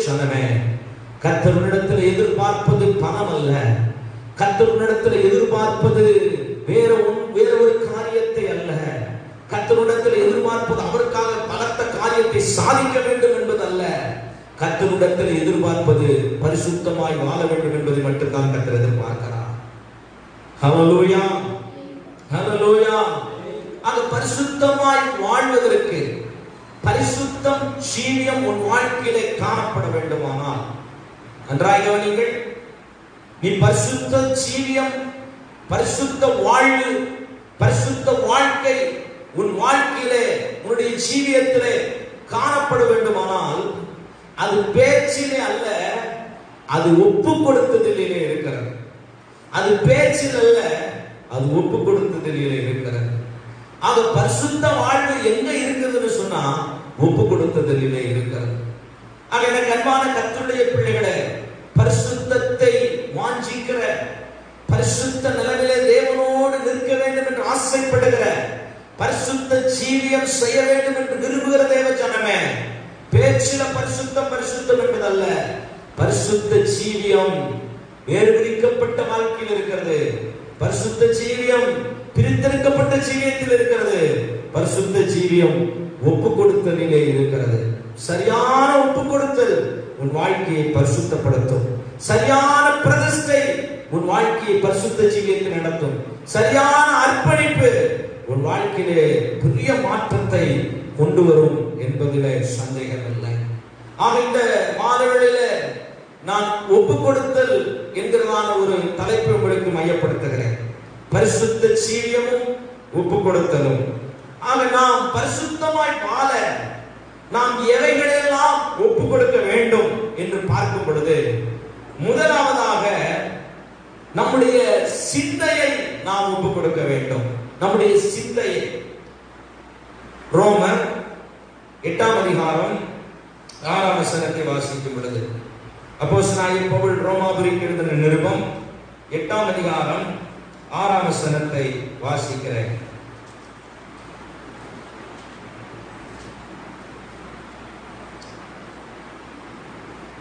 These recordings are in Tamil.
ஜனமே, கர்த்தரிடத்தில் எதிர்பார்ப்பது பணம் அல்ல. கர்த்தரிடத்தில் எதிர்பார்ப்பது வேற ஒரு காரியத்தை அல்ல. கர்த்தரிடத்தில் எதிர்பார்ப்பது அவருக்காக பலத்த காரியத்தை சாதிக்க வேண்டும் என்பது அல்ல. கர்த்தரிடத்தில் எதிர்பார்ப்பது பரிசுத்தமாய் வாழ வேண்டும் என்பதை மட்டும்தான் கர்த்தர் எதிர்பார்க்கிறார். ஹல்லேலூயா, ஹல்லேலூயா. அது பரிசுத்தமாய் வாழ்வதற்கு பரிசுத்தம் ஜீவியம் உன் வாழ்க்கையிலே காணப்பட வேண்டுமானால், நன்றாக கவனியுங்கள், நீ பரிசுத்த ஜீவியம், பரிசுத்த வாழ்வு, பரிசுத்த வாழ்க்கை உன் வாழ்க்கையிலே, உன்னுடைய ஜீவியத்திலே காணப்பட வேண்டுமானால் அது பேச்சிலே அல்ல, அது ஒப்பு கொடுத்ததிலே இருக்கிறது. அது பேச்சில் அல்ல, அது ஒப்பு கொடுத்ததிலே இருக்கிறது. ஆக பரிசுத்த வாழ்வு எங்க இருக்குதுன்னு சொன்னா ஒப்பு கொடுத்ததிலே இருக்கிறது. ஆக எனக்கு அன்பான கர்த்தருடைய பிள்ளைகளே, பரிசுத்தத்தை வாஞ்சிக்கிற, பரிசுத்த நிலையிலே தேவனோடு நிற்க வேண்டும் என்று ஆசைப்படுகிற, பரிசுத்த ஜீவியம் செய்ய வேண்டும் என்று விரும்புகிற தேவ ஜனமே, பேச்சில பரிசுத்தம் பரிசுத்தம் என்பதல்ல, பரிசுத்த ஜீவியம் வேறு பிரிக்கப்பட்ட வாழ்க்கையில் இருக்கிறது. பரிசுத்த ஜீவியம் பிரித்தெடுக்கப்பட்ட ஜீவியத்தில் இருக்கிறது. பரிசுத்த ஜீவியம் ஒப்பு கொடுத்தலிலே இருக்கிறது. சரியான ஒப்பு கொடுத்தல் உன் வாழ்க்கையை பரிசுத்தப்படுத்தும். சரியான பிரதிஷ்டை உன் வாழ்க்கையை பரிசுத்த ஜீவியத்தில் நடத்தும். சரியான அர்ப்பணிப்பு உன் வாழ்க்கையிலே பெரிய மாற்றத்தை கொண்டு வரும் என்பதிலே சந்தேகம் இல்லை. ஆக இந்த மாதங்களில நான் ஒப்பு கொடுத்தல் என்கிறதான ஒரு தலைப்பை உங்களுக்கு மையப்படுத்துகிறேன். பரிசுத்த ஜீவியமும் ஒப்பு கொடுத்தலும். ஆக நாம் பரிசுத்தமாய் வாழ நாம் எவைகளெல்லாம் ஒப்பு கொடுக்க வேண்டும் என்று பார்க்கும் பொழுது, முதலாவதாக நம்முடைய சிந்தையை நாம் ஒப்பு கொடுக்க வேண்டும். நம்முடைய சிந்தையை ரோமர் 8ஆம் அதிகாரம் 6ஆம் வசனத்தை வாசிக்கும் பொழுது, அப்போஸ்தலனாகிய பவுல் ரோமாபுரிக்கு எழுதின நிருபம் 8ஆம் அதிகாரம் 6ஆம் வசனத்தை வாசிக்கிறேன்.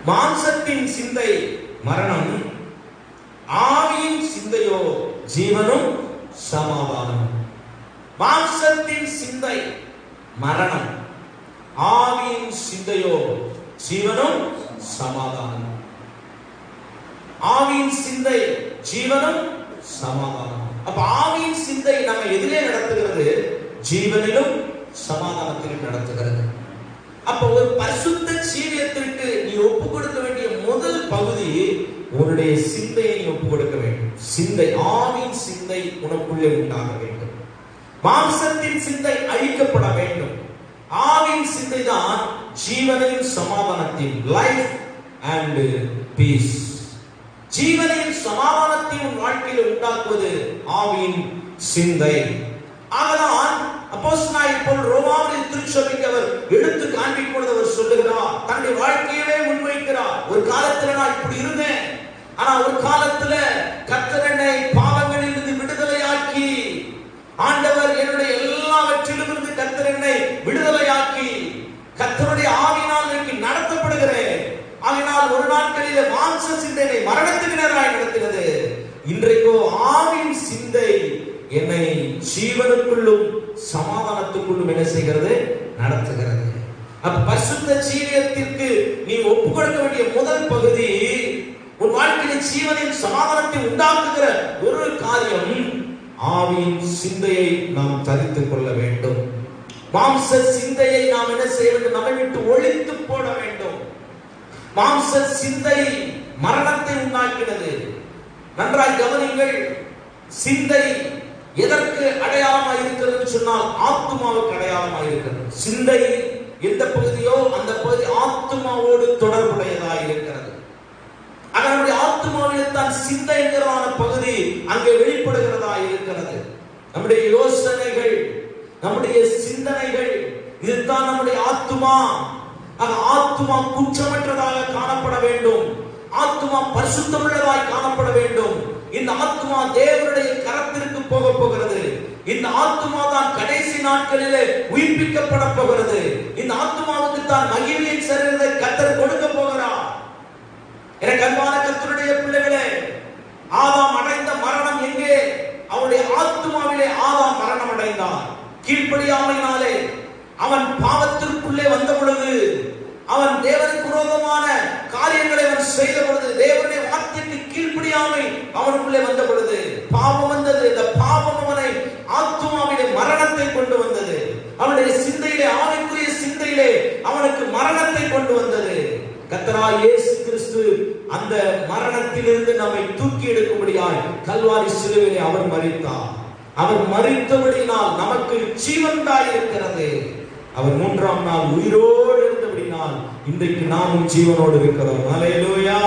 மாம்சத்தின் சிந்தை மரணம், ஆவியின் சிந்தையோ ஜீவனும் சமாதானம். மாம்சத்தின் சிந்தை மரணம், ஆவியின் சிந்தையோ ஜீவனும் சமாதானம். ஆவியின் சிந்தை ஜீவனும் சமாதானம். அப்ப ஆவியின் சிந்தை நம்ம எதிலே நடத்துகிறது? ஜீவனிலும் சமாதானத்திலும் நடத்துகிறது. அப்ப ஒரு பரிசுத்த ஜீவியத்திற்கு நீ ஒப்பு கொடுக்க வேண்டிய முதல் பகுதி உன்னுடைய சிந்தையை நீ ஒப்பு கொடுக்க வேண்டும். சிந்தை, ஆவியின் சிந்தை உனக்குள்ளே உண்டாக வேண்டும். மாம்சத்தின் சிந்தை அழிக்கப்பட வேண்டும். ஆவியின் சிந்தை தான் ஜீவனையும் சமாதானத்தையும், லைஃப் அண்ட் பீஸ், ஜீவனையும் சமாதானத்தையும் வாழ்க்கையில் உண்டாக்குவது ஆவியின் சிந்தை. ஆகதான் அப்போஸ்தலனாகிய பவுல் ரோமாவின் திருச்சபைக்கு அவர் எடுத்து காண்பிக்கும் பொழுது அவர் சொல்லுகிறார், தன்னுடைய வாழ்க்கையவே முன்வைக்கிறார். ஒரு காலத்துல நான் இப்படி இருந்தேன், ஆனா ஒரு காலத்துல கர்த்தர் என்னை பாவங்களில் இருந்து விடுதலையாக்கி, ஆண்டவர் என்னுடைய எல்லாவற்றிலும் இருந்து கர்த்தர் என்னை விடுதலையாக்கி, கர்த்தருடைய ஆவியினால் எனக்கு நடத்தப்படுகிறேன். ஆகினால் ஒரு நாட்களிலே மாம்ச சிந்தை மரணத்துக்கு நேராய் நடத்தினது. இன்றைக்கோ ஆவியின் சிந்தை என்னை ஜீவனுக்குள்ளும் சமாதானத்துக்குள்ளும் என்ன செய்கிறது? நடத்துகிறது. அப்ப பரிசுத்த ஜீவியத்திற்கு நீ ஒப்பு கொடுக்க வேண்டிய முதல் பகுதி, உன் வாழ்க்கையில் ஜீவனின் சமாதானத்தை உண்டாக்குகிற ஒரு காரியம், ஆவியின் சிந்தையை நாம் தரித்துக் கொள்ள வேண்டும். மாம்ச சிந்தையை நாம் என்ன செய்ய வேண்டும்? நம்மை விட்டு ஒழித்து போட வேண்டும். மாம்ச சிந்தை மரணத்தை உண்டாக்கினது. நன்றாய் கவனிங்கள். சிந்தை எதற்கு அடையாளமாக இருக்கிறது சொன்னால் ஆத்துமாவுக்கு அடையாளமாக இருக்கிறது. சிந்தை எந்த பகுதியோ அந்த பகுதி ஆத்துமாவோடு தொடர்புடையதாக இருக்கிறது. நம்முடைய ஆத்துமாவில் தான் சிந்தைங்கிறதான பகுதி அங்கே வெளிப்படுகிறதா இருக்கிறது. நம்முடைய யோசனைகள், நம்முடைய சிந்தனைகள், இதுதான் நம்முடைய ஆத்துமா. ஆத்துமா குற்றமற்றதாக காணப்பட வேண்டும். ஆத்துமா பரிசுத்தமுள்ளதாய் காணப்பட வேண்டும். இந்த ஆத்துமா தேவனுடைய கரத்திற்கு போக போகிறது. இந்த ஆத்துமா தான் கடைசி நாட்களிலே உயிர்ப்பிக்கப்பட போகிறது. இந்த ஆத்துமாவுக்கு தான் மகிமையின் சரீரத்தை கர்த்தர் கொடுக்க போகிறார். ஆதாம் அடைந்த மரணம் எங்கே? அவனுடைய ஆத்துமாவிலே ஆதாம் மரணம் அடைந்தான். கீழ்ப்படியாமையினாலே அவன் பாவத்திற்குள்ளே வந்த பொழுது, அவன் தேவனுக்கு விரோதமான காரியங்களை அவன் செய்த பொழுது, தேவனுடைய வார்த்தைக்கு கீழ்ப்படியாமை அவனுக்குள்ளே வந்த பொழுது பாவம் வந்தது. இந்த பாவம் அவனை ஆத்துமாவிலே மரணத்தை கொண்டு வந்தது. அவனுடைய சிந்தையிலே, ஆவிக்குரிய சிந்தையிலே அவனுக்கு மரணத்தை கொண்டு வந்தது. கர்த்தராகிய இயேசு கிறிஸ்து அந்த மரணத்திலிருந்து நம்மை தூக்கி எடுக்கும்படியாய் கல்வாரி சிலுவையிலே அவர் மரித்தார். அவர் மரித்தபடியினால் நமக்கு ஜீவன் இருக்கிறது. அவர் மூன்றாம் நாள் உயிரோடு இருந்தபடினால் இன்றைக்கு நாமும் ஜீவனோடு இருக்கிறோம். ஹல்லேலூயா,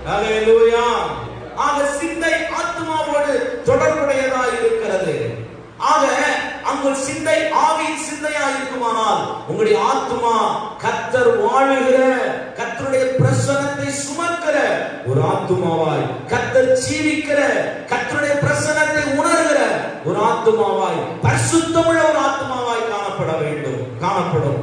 ஹல்லேலூயா. ஆக சிந்தை ஆத்மாவோடு தொடர்புடையதாக இருக்கிறது. ஆக உங்கள் சிந்தை ஆவியின் சிந்தையா இருக்குமானால் உங்களுடைய ஆத்மா கர்த்தர் வாழுகிற, கர்த்தருடைய பிரசன்னத்தை சுமக்கிற ஒரு ஆத்மாவாய், கர்த்தர் ஜீவிக்கிற, கர்த்தருடைய பிரசன்னத்தை உணர்கிற ஒரு ஆத்மாவாய், பரிசுத்தமுள்ள ஒரு ஆத்மாவாய் காணப்படும்.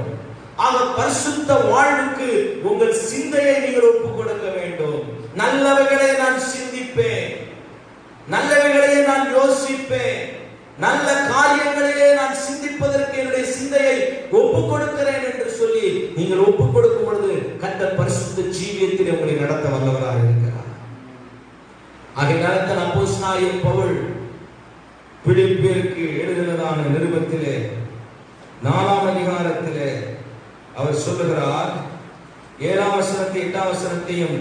ஆக பரிசுத்த வாழ்வுக்கு உங்கள் சிந்தையை நீங்கள் ஒப்புக் கொடுக்க வேண்டும். நல்லவைகளை நான் சிந்திப்பேன், நல்லவைகளையே நான் யோசிப்பேன், நல்ல காரியங்களிலே நான் சிந்திப்பதற்கு என்னுடைய சிந்தையை ஒப்புக் கொடுக்கிறேன் என்று சொல்லி நீங்கள் ஒப்புக் கொடுக்கும் பொழுது கர்த்தர் பரிசுத்த ஜீவியத்தில் உங்களை நடத்த வல்லவராக இருக்கிறார். ஆகையால் அப்போஸ்தலனாகிய பவுல் பிலிப்பியருக்கு எழுதினதான நிருபத்திலே 4ஆம் அதிகாரத்திலே அவர் சொல்லுகிறார், 7ஆம் வசனத்தை 8ஆம் வசனத்தையும்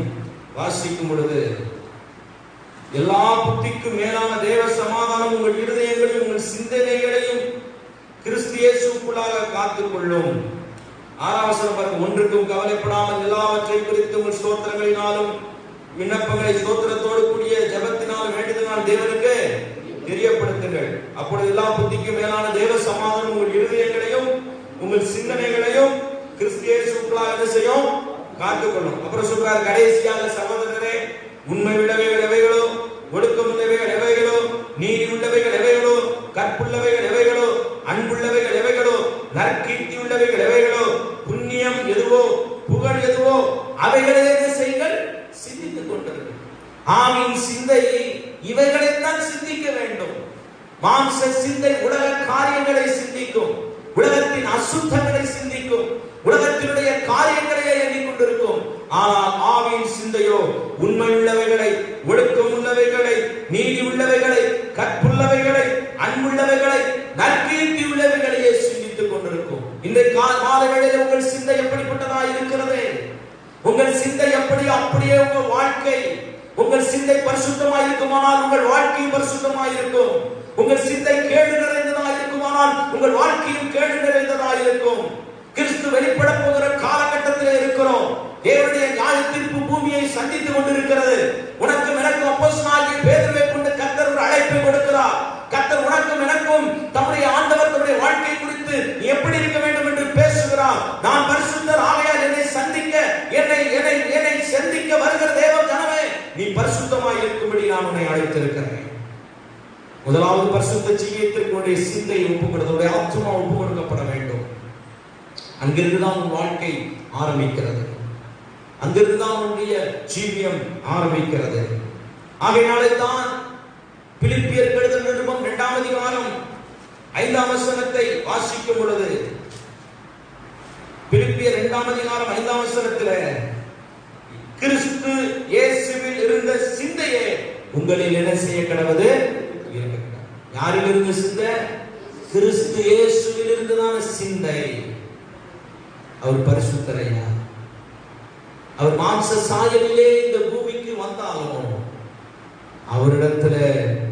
வாசிக்கும் பொழுது, எல்லா புத்திக்கும் மேலான தேவ சமாதானம் உங்கள் இருதயங்களையும் உங்கள் சிந்தனைகளையும் கிறிஸ்து இயேசுவுக்குள்ளாக காத்துக் கொள்ளும். 6ஆம் வசனம் பாருங்க, ஒன்றுக்கும் கவலைப்படாமல் எல்லாவற்றை குறித்து உங்கள் ஸ்தோத்திரங்களினாலும் விண்ணப்பங்களை ஸ்தோத்திரத்தோடு கூடிய ஜெபத்தினால் வேண்டுதலினால் தேவனுக்கு தெரியப்படுத்துங்கள். அப்பொழுது எல்லா புத்திக்கும் மேலான தேவ சமாதானம் உங்கள் இருதயங்களையும் உங்கள் சிந்தனைகளையும் கிறிஸ்து இயேசுவுக்குள்ளாக என்ன செய்யும்? காத்துக்கொள்ளும். அப்புறம் சொல்றார், கடைசியாக சகோதரரே, உண்மை உள்ளவைகள் எவைகளோ, ஒடுக்கம் உள்ளவைகள் எவைகளோ, நீதி உள்ளவைகள் எவைகளோ, கற்புள்ளவைகள் எவைகளோ, அன்புள்ளவைகள் எவைகளோ, நற்கீர்த்தி உள்ளவைகள் எவைகளோ, புண்ணியம் எதுவோ, புகழ் எதுவோ, அவைகளை செய்யுங்கள், சிந்தித்துக் கொண்டிருங்கள். ஆவின் சிந்தை இவைகளைத்தான் சிந்திக்க வேண்டும். மாம்ச சிந்தை உலக காரியங்களை சிந்திக்கும், உலகத்தின் அசுத்தங்களை சிந்திக்கும், உலகத்தினுடைய காரியங்களையே எண்ணிக்கொண்டிருக்கும். ஆனால் ஆவியின் சிந்தையோ உண்மை உள்ளவைகளை, ஒழுக்கம் உள்ளவைகளை, நீதி உள்ளவைகளை, கற்புள்ளவைகளை, அன்புள்ளவைகளை, நற்கீர்த்தி உள்ளவைகளையே சிந்தித்துக் கொண்டிருக்கும். இந்த மாலை வேளையில் உங்கள் சிந்தை எப்படிப்பட்டதா இருக்கிறது? உங்கள் சிந்தை அப்படியே உங்கள் வாழ்க்கை. உங்கள் சிந்தை பரிசுத்தமாய் இருக்குமானால் உங்கள் வாழ்க்கையும் பரிசுத்தமாய் இருக்கும். உங்கள் சிந்தை கேடு நிறைந்ததாக இருக்குமானால் உங்கள் வாழ்க்கையும் கேடு நிறைந்ததாக இருக்கும். கிறிஸ்து வெளிப்பட போகிற காலகட்டத்தில் இருக்கிறோம். தேவனுடைய நியாய தீர்ப்பு பூமியை சந்தித்துக் கொண்டிருக்கிறது. உனக்கும் எனக்கும் அப்போஸ்தலனாகிய பேதுருவை கொண்டு கர்த்தர் ஒரு அழைப்பை கொடுக்கிறார். கர்த்தர் உனக்கும் எனக்கும் தம்முடைய ஆண்டவர் தம்முடைய வாழ்க்கை குறித்து எப்படி இருக்க வேண்டும் என்று பேசுகிறார். நான் பரிசுத்தர், ஆகையால் என்னை சந்திக்க, என்னை சந்திக்க வருகிற தேவ ஜனமே, நீ பரிசுத்தமாய் இருக்கும்படி நான் உன்னை அழைத்திருக்கிறேன். முதலாவது பரிசுத்த ஜீவியத்திற்கு உன்னுடைய சிந்தை ஒப்புக் கொடுத்து ஆத்மா ஒப்புக் கொடுக்கப்பட வேண்டும். அங்கிருந்துதான் உன் வாழ்க்கை ஆரம்பிக்கிறது. அங்கிருந்துதான் உன்னுடைய ஜீவியம் ஆரம்பிக்கிறது. ஆகையினாலே தான் பிலிப்பியர் எழுதின நிருபம் 2ஆம் அதிகாரம் 5ஆம் வசனத்தை வாசிக்கும் பொழுது, பிலிப்பியர் 2ஆம் அதிகாரம் 5ஆம் வசனத்தில், கிறிஸ்து இயேசுவில் இருந்த சிந்தையே உங்களில் என்ன செய்ய கடவது? யாரில் இருந்த சிந்தை? கிறிஸ்து இயேசுவில் இருந்ததான சிந்தை. அவர் பரிசுத்தரையா, அவர் மாம்ச சாயலிலே இந்த பூமிக்கு வந்தாலும் அவரிடத்துல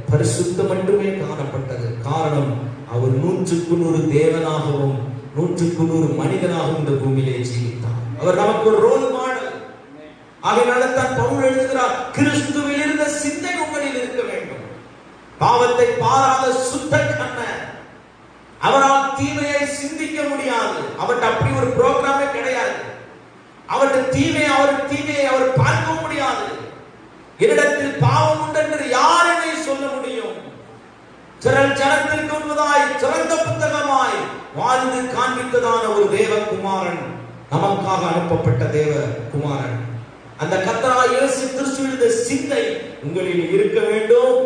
பரிசுத்தம் மட்டுமே காணப்பட்டது. காரணம், அவர் 100க்கு 100 தேவனாகவும் 100க்கு 100 மனிதனாகவும் இந்த பூமியிலே ஜீவித்தார். அவர் நமக்கு ஒரு ரோல் மாடல். ஆகையால தான் பவுல் எழுதுகிறார், கிறிஸ்துவில் இருந்த சிந்தை உங்களில் இருக்க வேண்டும். பாவத்தை பாராத சுத்த கண்ணன், அவரால் தீமையை சிந்திக்க முடியாது. அவர்கிட்ட அப்படி ஒரு புரோகிராமே கிடையாது. அவருடைய தீமையை அவர் பார்க்க முடியாது. என்னிடத்தில் பாவம் உண்டு என்று யார் என்னை சொல்ல முடியும்? திரள் ஜனத்திற்கு முன்பதாய் திறந்த புத்தகமாய் வாழ்ந்து காண்பித்ததான ஒரு தேவ குமாரன், நமக்காக அனுப்பப்பட்ட தேவ குமாரன். அந்த கர்த்தராகிய இயேசு கிறிஸ்துவின் சிந்தை உங்களில் இருக்க வேண்டும்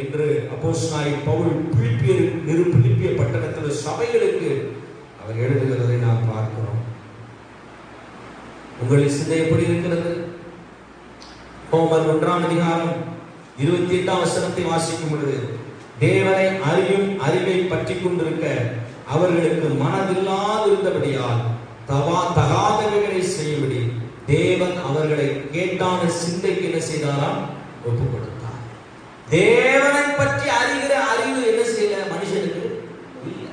என்று அப்போஸ்தலனாகிய பவுல் பிலிப்பிய பட்டணத்தில் சபைகளுக்கு அவர் எழுதுகிறதை நாம் பார்க்கிறோம். உங்களின் சிந்தை எப்படி இருக்கிறது? ரோமர் 1ஆம் அதிகாரம் 28ஆம் வசனத்தை வாசிக்கும் பொழுது, தேவனை அறியும் அறிவை பற்றி கொண்டிருக்க அவர்களுக்கு மனதில்லாதிருந்தபடியால் தகாதவைகளை செய்யும்படி தேவன் அவர்களை கேட்டான சிந்தைக்கு என்ன செய்தாராம்? ஒப்பு கொடுத்தார். தேவனை பற்றி அறிகிற அறிவு என்ன செய்யல மனுஷனுக்கு இல்லை.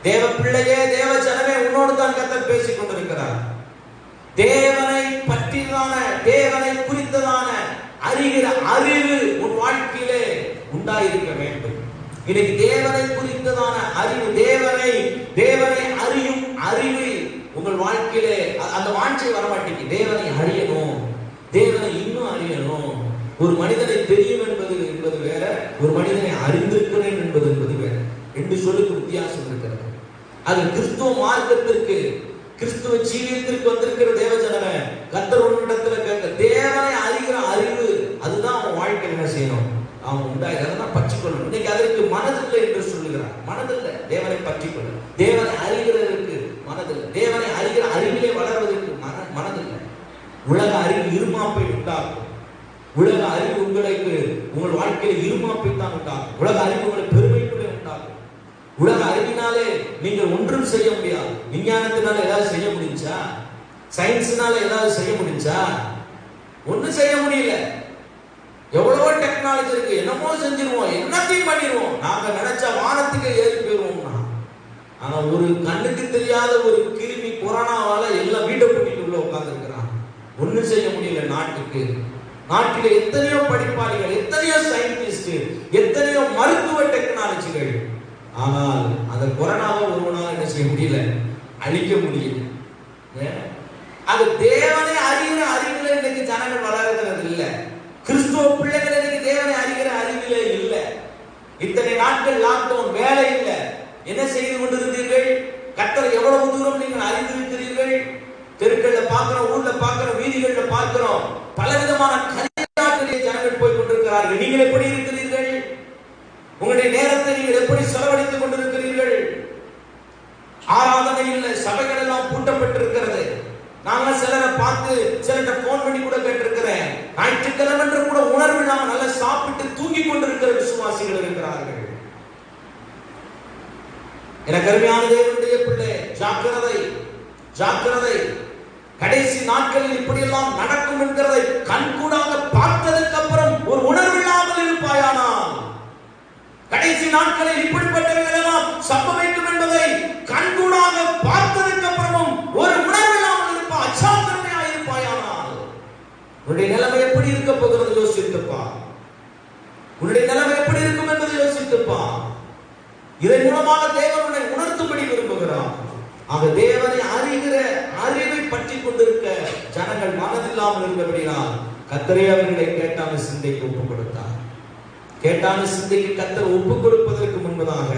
தேவ பிள்ளையே, தேவ ஜனமே, உன்னோடு தான் கர்த்தர் பேசிக் கொண்டிருக்கிறார். தேவனை பற்றிதான, தேவனை குறித்ததான அறிகிற அறிவு உன் வாழ்க்கையிலே உண்டாயிருக்க வேண்டும். இன்னைக்கு தேவனை குறித்ததான அறிவு, தேவனை அறியும் அறிவு உங்கள் வாழ்க்கையிலே அந்த வாஞ்சை வரமாட்டேங்குது. தேவனை அறியணும், தேவனை இன்னும் அறியணும். ஒரு மனிதனை தெரியும் என்பது வேற, ஒரு மனிதனை அறிந்திருக்கிறேன் என்பது வேற. ரெண்டு சொல்லுக்கு வித்தியாசம் இருக்கிறது. அது கிறிஸ்துவ மார்க்கத்திற்கு, கிறிஸ்துவ ஜீவியத்திற்கு வந்திருக்கிற தேவஜனமே, கர்த்தர் உன்னிடத்துல கேட்க தேவனை அறிகிற அறிவு, அதுதான் அவன் வாழ்க்கையில் என்ன செய்யணும்? அவன் உண்டாகிறதான் பற்றிக்கொள்ளணும். இன்னைக்கு அதற்கு மனதில்லை என்று சொல்லுகிறார். மனதில்லை தேவனை பற்றிக்கொள்ள, தேவனை அறிகிறதற்கு மனதில்லை, தேவனை அறிகிற அறிவிலே வளர்வதற்கு மனதில்லை. உலக அறிவு இருமாப்பை உண்டாக்கும். உலக அறிவு உங்களுக்கு உங்கள் வாழ்க்கையில் இருமாப்பை தான் உண்டாக்கும். உலக அறிவு உங்களை பெருமைக்குள்ளே உண்டாக்கும். உலக அறிவினாலே நீங்கள் ஒன்றும் செய்ய முடியாது. விஞ்ஞானத்தினால ஏதாவது செய்ய முடிஞ்சா? சயின்ஸ்னால ஏதாவது செய்ய முடிஞ்சா? ஒன்றும் செய்ய முடியல. எவ்வளவோ டெக்னாலஜி இருக்கு, என்னமோ செஞ்சிருவோம், என்னத்தையும் பண்ணிடுவோம். நாங்க நினைச்சா வானத்துக்கு ஏறி போயிருவோம்னா, ஆனா ஒரு கண்ணுக்கு தெரியாத ஒரு கிருமி கொரோனாவால எல்லாம் வீட்டை கூட்டிட்டு உள்ள உட்கார்ந்து இருக்கிறான். ஒன்றும் செய்ய முடியல. நாட்டில எத்தனையோ படிப்பாளிகள், எத்தனையோ சயின்டிஸ்ட், எத்தனையோ மருத்துவ டெக்னாலஜிகள், ஆனால் அந்த கொரோனாவை ஒருவனால என்ன செய்ய முடியல, அழிக்க முடியல. அது தேவனை அறிகிற அறிவில இன்னைக்கு ஜனங்கள் வளர்கிறது இல்லை. கிறிஸ்துவ பிள்ளைகள் இன்னைக்கு தேவனை அறிகிற அறிவிலே இல்லை. இத்தனை நாட்கள் லாக்டவுன், வேலை இல்லை, என்ன செய்து கொண்டிருந்தீர்கள்? கர்த்தர் எவ்வளவு தூரம் நீங்கள் அறிந்திருக்கிறீர்கள்? தெருக்கள்ல பார்க்கிறோம், ஊர்ல பார்க்கிறோம், வீதிகள்ல பார்க்கிறோம், பலவிதமான கல்யாணத்திலே ஜனங்கள் போய் கொண்டிருக்கிறார்கள். நீங்கள் எப்படி இருக்கிறீர்கள்? உங்களுடைய நேரத்தை நீங்கள் எப்படி செலவழித்துக் கொண்டிருக்கிறீர்கள்? ஆராதனை இல்லை, சபைகள் எல்லாம் பூட்டப்பட்டிருக்கிறது. நாங்க சிலரை பார்த்து சிலர்கிட்ட போன் பண்ணி கூட கேட்டிருக்கிறேன். ஞாயிற்றுக்கிழமை கூட உணர்வு இல்லாம நல்லா சாப்பிட்டு தூங்கி கொண்டிருக்கிற விசுவாசிகள் இருக்கிறார்கள். எனக்கு அருமையான தேவனுடைய பிள்ளை, ஜாக்கிரதை, ஜாக்கிரதை. கடைசி நாட்களில் இப்படியெல்லாம் நடக்கும் என்கிறதை கண்கூடாக பார்த்ததுக்கு அப்புறம் ஒரு உணர்வு இல்லாமல் இருப்பாயானால், கடைசி நாட்களில் இப்படிப்பட்டவர்கள் எல்லாம் சம்பவிக்கும் என்பதை கண்கூடாக பார்த்ததுக்கு அப்புறமும் ஒரு உணர்வு இல்லாமல் இருப்பாய், அச்சாத்திரமையாக இருப்பாயானால், உன்னுடைய நிலைமை எப்படி இருக்க போகிறது யோசித்துப்பா. உன்னுடைய நிலைமை எப்படி இருக்கும் என்பதை யோசித்துப்பா. இதன் மூலமாக தேவன் உன்னை உணர்த்தும்படி விரும்புகிறார். ஆக தேவனை அறிகிற அறிவை பற்றி கொண்டிருக்க ஜனங்கள் மனதில்லாமல் இருந்தபடினால் கர்த்தரே அவர்களை கேட்டான சிந்தைக்கு ஒப்புக் கொடுத்தார். கேட்டான சிந்தைக்கு கர்த்தர் ஒப்புக் கொடுப்பதற்கு முன்பதாக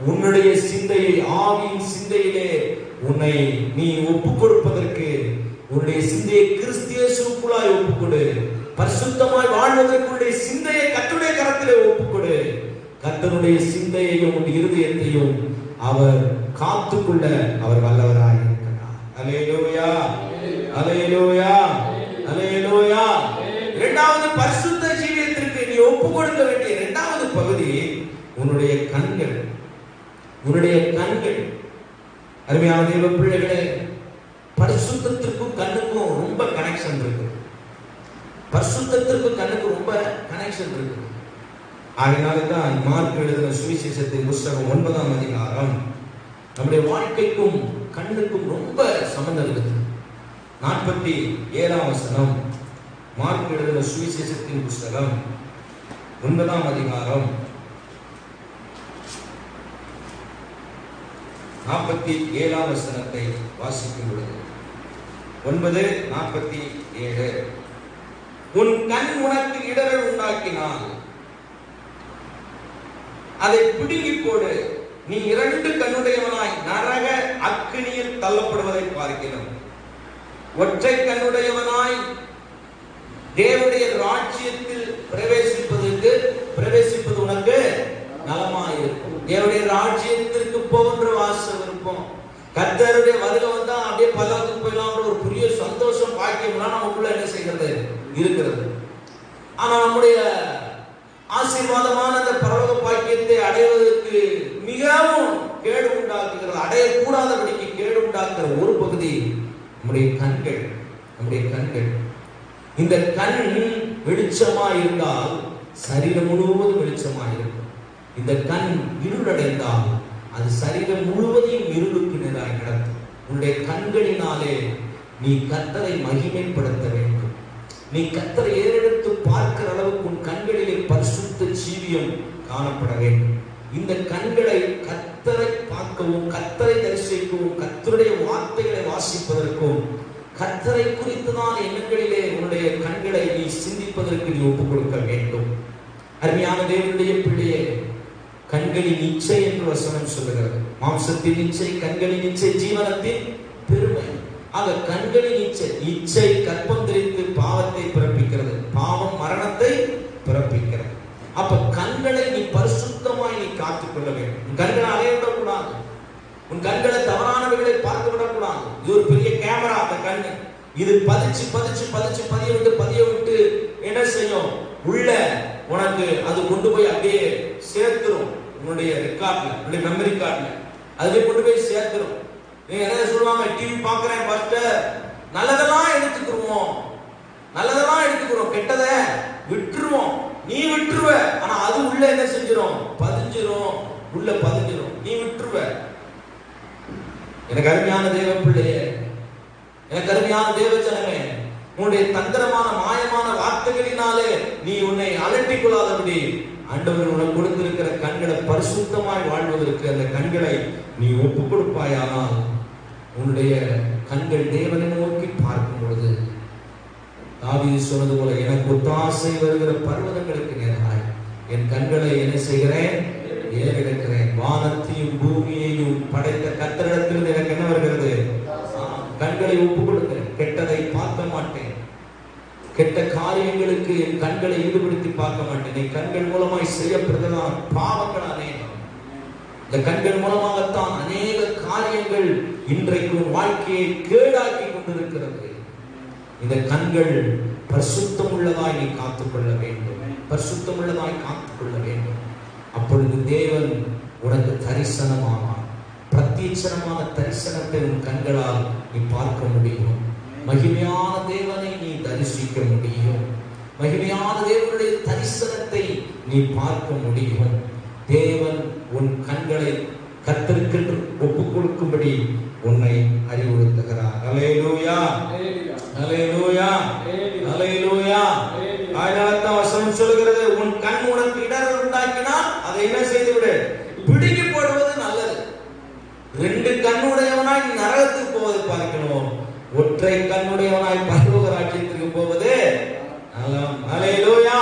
உன்னுடைய சிந்தையை, ஆவியின் சிந்தையிலே உன்னை நீ ஒப்புக் கொடுப்பதற்கு, உன்னுடைய சிந்தையை கிறிஸ்து இயேசுவுக்குள்ளாய் ஒப்புக்கொடு. பரிசுத்தமாய் வாழ்வதற்குடைய சிந்தையை கர்த்தருடைய கரத்திலே ஒப்புக்கொடு. கர்த்தருடைய சிந்தையையும் இருதயத்தையும் அவர் காத்துக்கொள்ள அவர் வல்லவராய் இருக்கிறார். அல்லேலூயா, அல்லேலூயா, அல்லேலூயா. இரண்டாவது, பரிசுத்த ஜீவியத்திற்கு நீ ஒப்புக் கொடுக்க வேண்டிய இரண்டாவது பகுதி உன்னுடைய கண்கள். உன்னுடைய கண்கள். அருமையான தேவ பிள்ளைகளே, பரிசுத்தத்திற்கும் கண்ணுக்கும் ரொம்ப கனெக்ஷன் இருக்கு. பரிசுத்தத்திற்கும் கண்ணுக்கும் ரொம்ப கனெக்ஷன் இருக்கு. அதனால்தான் மார்க் எழுதின சுவிசேஷத்தின் புத்தகம் 9ஆம் அதிகாரம் நம்முடைய வாழ்க்கைக்கும் கண்ணுக்கும் ரொம்ப சம்பந்தம் இருக்குது. 47ஆம் வசனம், மார்க் எழுதின சுவிசேஷத்தின் புத்தகம் 9ஆம் அதிகாரம் 47ஆம் வசனத்தை வாசிக்கும் பொழுது, 9:47, உன் கண் உனக்கு இடரல் உண்டாக்கினால் அதை பிடுங்கி போடு. நீ 2 கண்ணுடையவனாய் நரக அக்கினியில் தள்ளப்படுவதை பார்க்கிறோம். ஒற்றை கண்ணுடையவனாய் தேவனுடைய ராஜ்யத்தில் பிரவேசிப்பது உனக்கு நலமாயிருக்கும். தேவனுடைய ராஜ்யத்திற்கு போகின்ற வாசல் விருப்பம், கர்த்தருடைய வருகை வந்தா அப்படியே பல்லவத்துக்கு போயிடலாம்ன்ற ஒரு பெரிய சந்தோஷம் பாக்கியம்லாம் நமக்குள்ள என்ன செய்கிறது இருக்கிறது. ஆனா நம்முடைய ஆசீர்வாதமான அந்த பரலோக பாக்கியத்தை அடைவதற்கு மிகவும் கேடு உண்டாக்குகிறது, அடையக்கூடாதபடிக்கு கேடு உண்டாக்குற ஒரு பகுதி நம்முடைய கண்கள். இந்த கண் வெளிச்சமா இருந்தால் சரீரம் முழுவதும் வெளிச்சமா இருக்கும். இந்த கண் இருளடைந்தால் அது சரீரம் முழுவதையும் இருளுக்கு நேராக நடத்தும். உன்னுடைய கண்களினாலே நீ கர்த்தரை மகிமைப்படுத்த வேண்டும். நீ கர்த்தரை ஏறெடுத்து பார்க்கிற அளவுக்கு உன் கண்களிலே பரிசுத்த ஜீவியம் காணப்பட வேண்டும். இந்த கண்களை கர்த்தரை பார்க்கவும், கர்த்தரை தரிசிக்கவும், கர்த்தருடைய வார்த்தைகளை வாசிப்பதற்கும், கர்த்தரை குறித்துதான் எண்ணங்களிலே உன்னுடைய கண்களை நீ சிந்திப்பதற்கு நீ ஒப்புக் கொடுக்க வேண்டும். அருமையான தேவனுடைய பிள்ளையே, கண்களின் இச்சை என்று வசனம் சொல்லுகிறது. மாம்சத்தின் இச்சை, கண்களின் இச்சை ஜீவனத்தின் பெருமை. ஆக கண்களின் இச்சை கற்பம் தரித்து பாவத்தை பிறப்பிக்கிறது, பாவம் மரணத்தை பிறப்பிக்கிறது. அப்ப கண்களை நீ பரிசுத்தமாய் நீ காத்துக் கொள்ள வேண்டும். உன் கண்களை அலையவிடக்கூடாது, உன் கண்களை தவறானவைகளை பார்க்க விடக்கூடாது. இது ஒரு பெரிய கேமரா. அந்த கண்ணு இது பதிய விட்டு என்ன செய்யும், உள்ள உனக்கு அது கொண்டு போய் அப்படியே சேர்த்துரும். உன்னுடைய ரெக்கார்ட்ல, உன்னுடைய மெமரி கார்டுல அதுல கொண்டு போய் சேர்த்துரும். நீங்க என்ன சொல்லுவாங்க, டிவி பாக்குறேன் பாஸ்டர், நல்லதெல்லாம் எடுத்துக்கிறோம், கெட்டதை விட்டுருவோம். நீ விட்டுருவ, ஆனா அது உள்ள என்ன செஞ்சிரும், உள்ள பதிஞ்சிரும். நீ விட்டுருவ. எனக்கு அருமையான தேவ பிள்ளையே, எனக்கு அருமையான தேவ ஜனமே, உன்னுடைய தந்திரமான மாயமான வார்த்தைகளினாலே நீ உன்னை அலட்டிக் கொள்ளாதபடி ஆண்டவர் உனக்கு கொடுத்திருக்கிற கண்களை பரிசுத்தமாய் வாழ்வதற்கு அந்த கண்களை நீ ஒப்புக் கொடுப்பாயானால் உன்னுடைய கண்கள் தேவனை நோக்கி பார்க்கும் பொழுது தாவீது சொன்னது போல, எனக்கு ஒத்தாசை வருகிற பர்வதங்களுக்கு நேராய் என் கண்களை என்ன செய்கிறேன், ஏறெடுக்கிறேன். வானத்தையும் பூமியையும் படைத்த கர்த்தரிடத்தில் எனக்கு என்ன வருகிறது, கண்களை ஒப்புக் கொடுக்கிறேன். கெட்டதை பார்க்க மாட்டேன், கெட்ட காரியங்களுக்கு என் கண்களை ஈடுபடுத்தி பார்க்க மாட்டேன். என் கண்கள் மூலமாய் செய்யப்படுறதான் பாவங்கள் அநேகம். இந்த கண்கள் மூலமாகத்தான் அநேக காரியங்கள் இன்றைக்கு வாழ்க்கையை கேடாக்கி கொண்டிருக்கிறது. இந்த கண்கள் பரிசுத்தம் உள்ளதாய் நீ காத்துக்கொள்ள வேண்டும், பரிசுத்தம் உள்ளதாய் காத்துக்கொள்ள வேண்டும். அப்பொழுது தேவன் உனக்கு தரிசனமானார். பிரத்யட்சமான தரிசனத்தை உன் கண்களால் நீ பார்க்க முடியும். மகிமையான தேவனை நீ தரிசிக்க முடியும். மகிமையான தேவனுடைய தரிசனத்தை நீ பார்க்க முடியும். தேவன் உன் கண்களை கர்த்தருக்கென்று ஒப்புக் கொடுக்கும்படி உன்னை அறிவுறுத்துகிறார். அல்லேலூயா, அல்லேலூயா, அல்லேலூயா. ஆயிரத்த வசனம் சொல்கிறது, உன் கண் உனக்கு இடர் உண்டாக்கினால் அதை என்ன செய்து விடு, பிடுங்கி போடுவது நல்லது. 2 கண்ணுடையவனாய் நரகத்துக்கு போவது பார்க்கணும், ஒற்றை கண்ணுடையவனாய் பரலோக ராஜ்யத்திற்கு போவது நலம். அல்லேலூயா.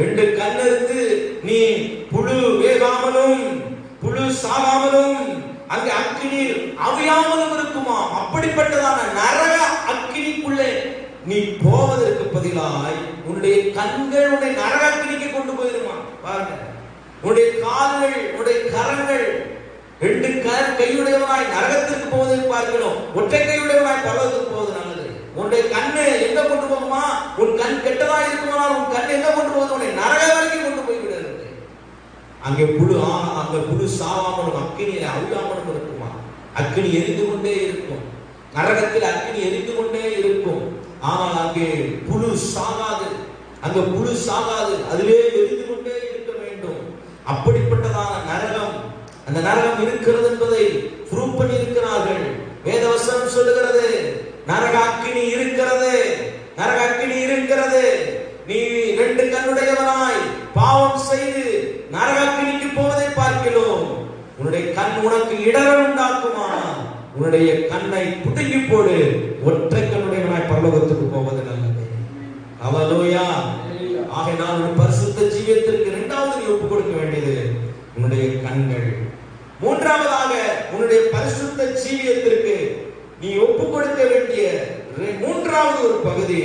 2 கண் இருந்து நீ புழு வேகாமலும் புழு சாகாமலும் அங்கே அக்கினியில் அவியாமலும் இருக்குமா, அப்படிப்பட்டதான நரக அக்கினிக்குள்ளே நீ போவதற்கு பதிலாய் உன்னுடைய கண்கள் உன்னை நரக அக்கினிக்கு கொண்டு போயிருமா. பாருங்க, உன்னுடைய கால்கள், உன்னுடைய கரங்கள் 2 கையுடையவனாய் நரகத்திற்கு போவதை பார்க்கணும், ஒற்றை கையுடையவனாய் பரலோகத்துக்கு போவது நல்லது. உன்னுடைய கண்ணு எங்க கொண்டு போகுமா, உன் கண் கெட்டதா இருக்குமானால் உன் கண் எங்க கொண்டு போகுது, உன்னை நரக வரைக்கும் கொண்டு போய் விடுறது. அங்கே புழு சாவாமலும் அக்கினியில அவியாமலும் இருக்குமா. அக்கினி எரிந்து கொண்டே இருக்கும், நரகத்தில் அக்கினி எரிந்து கொண்டே இருக்கும். ஆனால் அங்கே புழு சாகாது, அதிலே எரிந்து கொண்டே இருக்க வேண்டும். அப்படிப்பட்டதான நரகம், அந்த நரகம் இருக்கிறது என்பதை ப்ரூவ் பண்ணி இருக்கிறார்கள். வேதவசனம் சொல்லுகிறது, நரக அக்கினி இருக்கிறது. நீ 2 கண்ணுடையவனாய் பாவம் செய்து நரக அக்கினிக்கு போவதை பார்க்கிறோம். உன்னுடைய கண் உனக்கு இடரல் உண்டாக்குமா, உன்னுடைய கண்ணை புடுங்கி போடு, ஒற்றை கண்ணுடையவனாய் பரலோகத்துக்கு போவது நல்லது. அல்லேலூயா. ஆகையால் ஒரு பரிசுத்த ஜீவியத்திற்கு 2வது நீ ஒப்புக் கொடுக்க வேண்டியது உன்னுடைய கண்கள். 3வதாக உன்னுடைய பரிசுத்த ஜீவியத்திற்கு நீ ஒப்புக் கொடுக்க வேண்டிய 3வது ஒரு பகுதி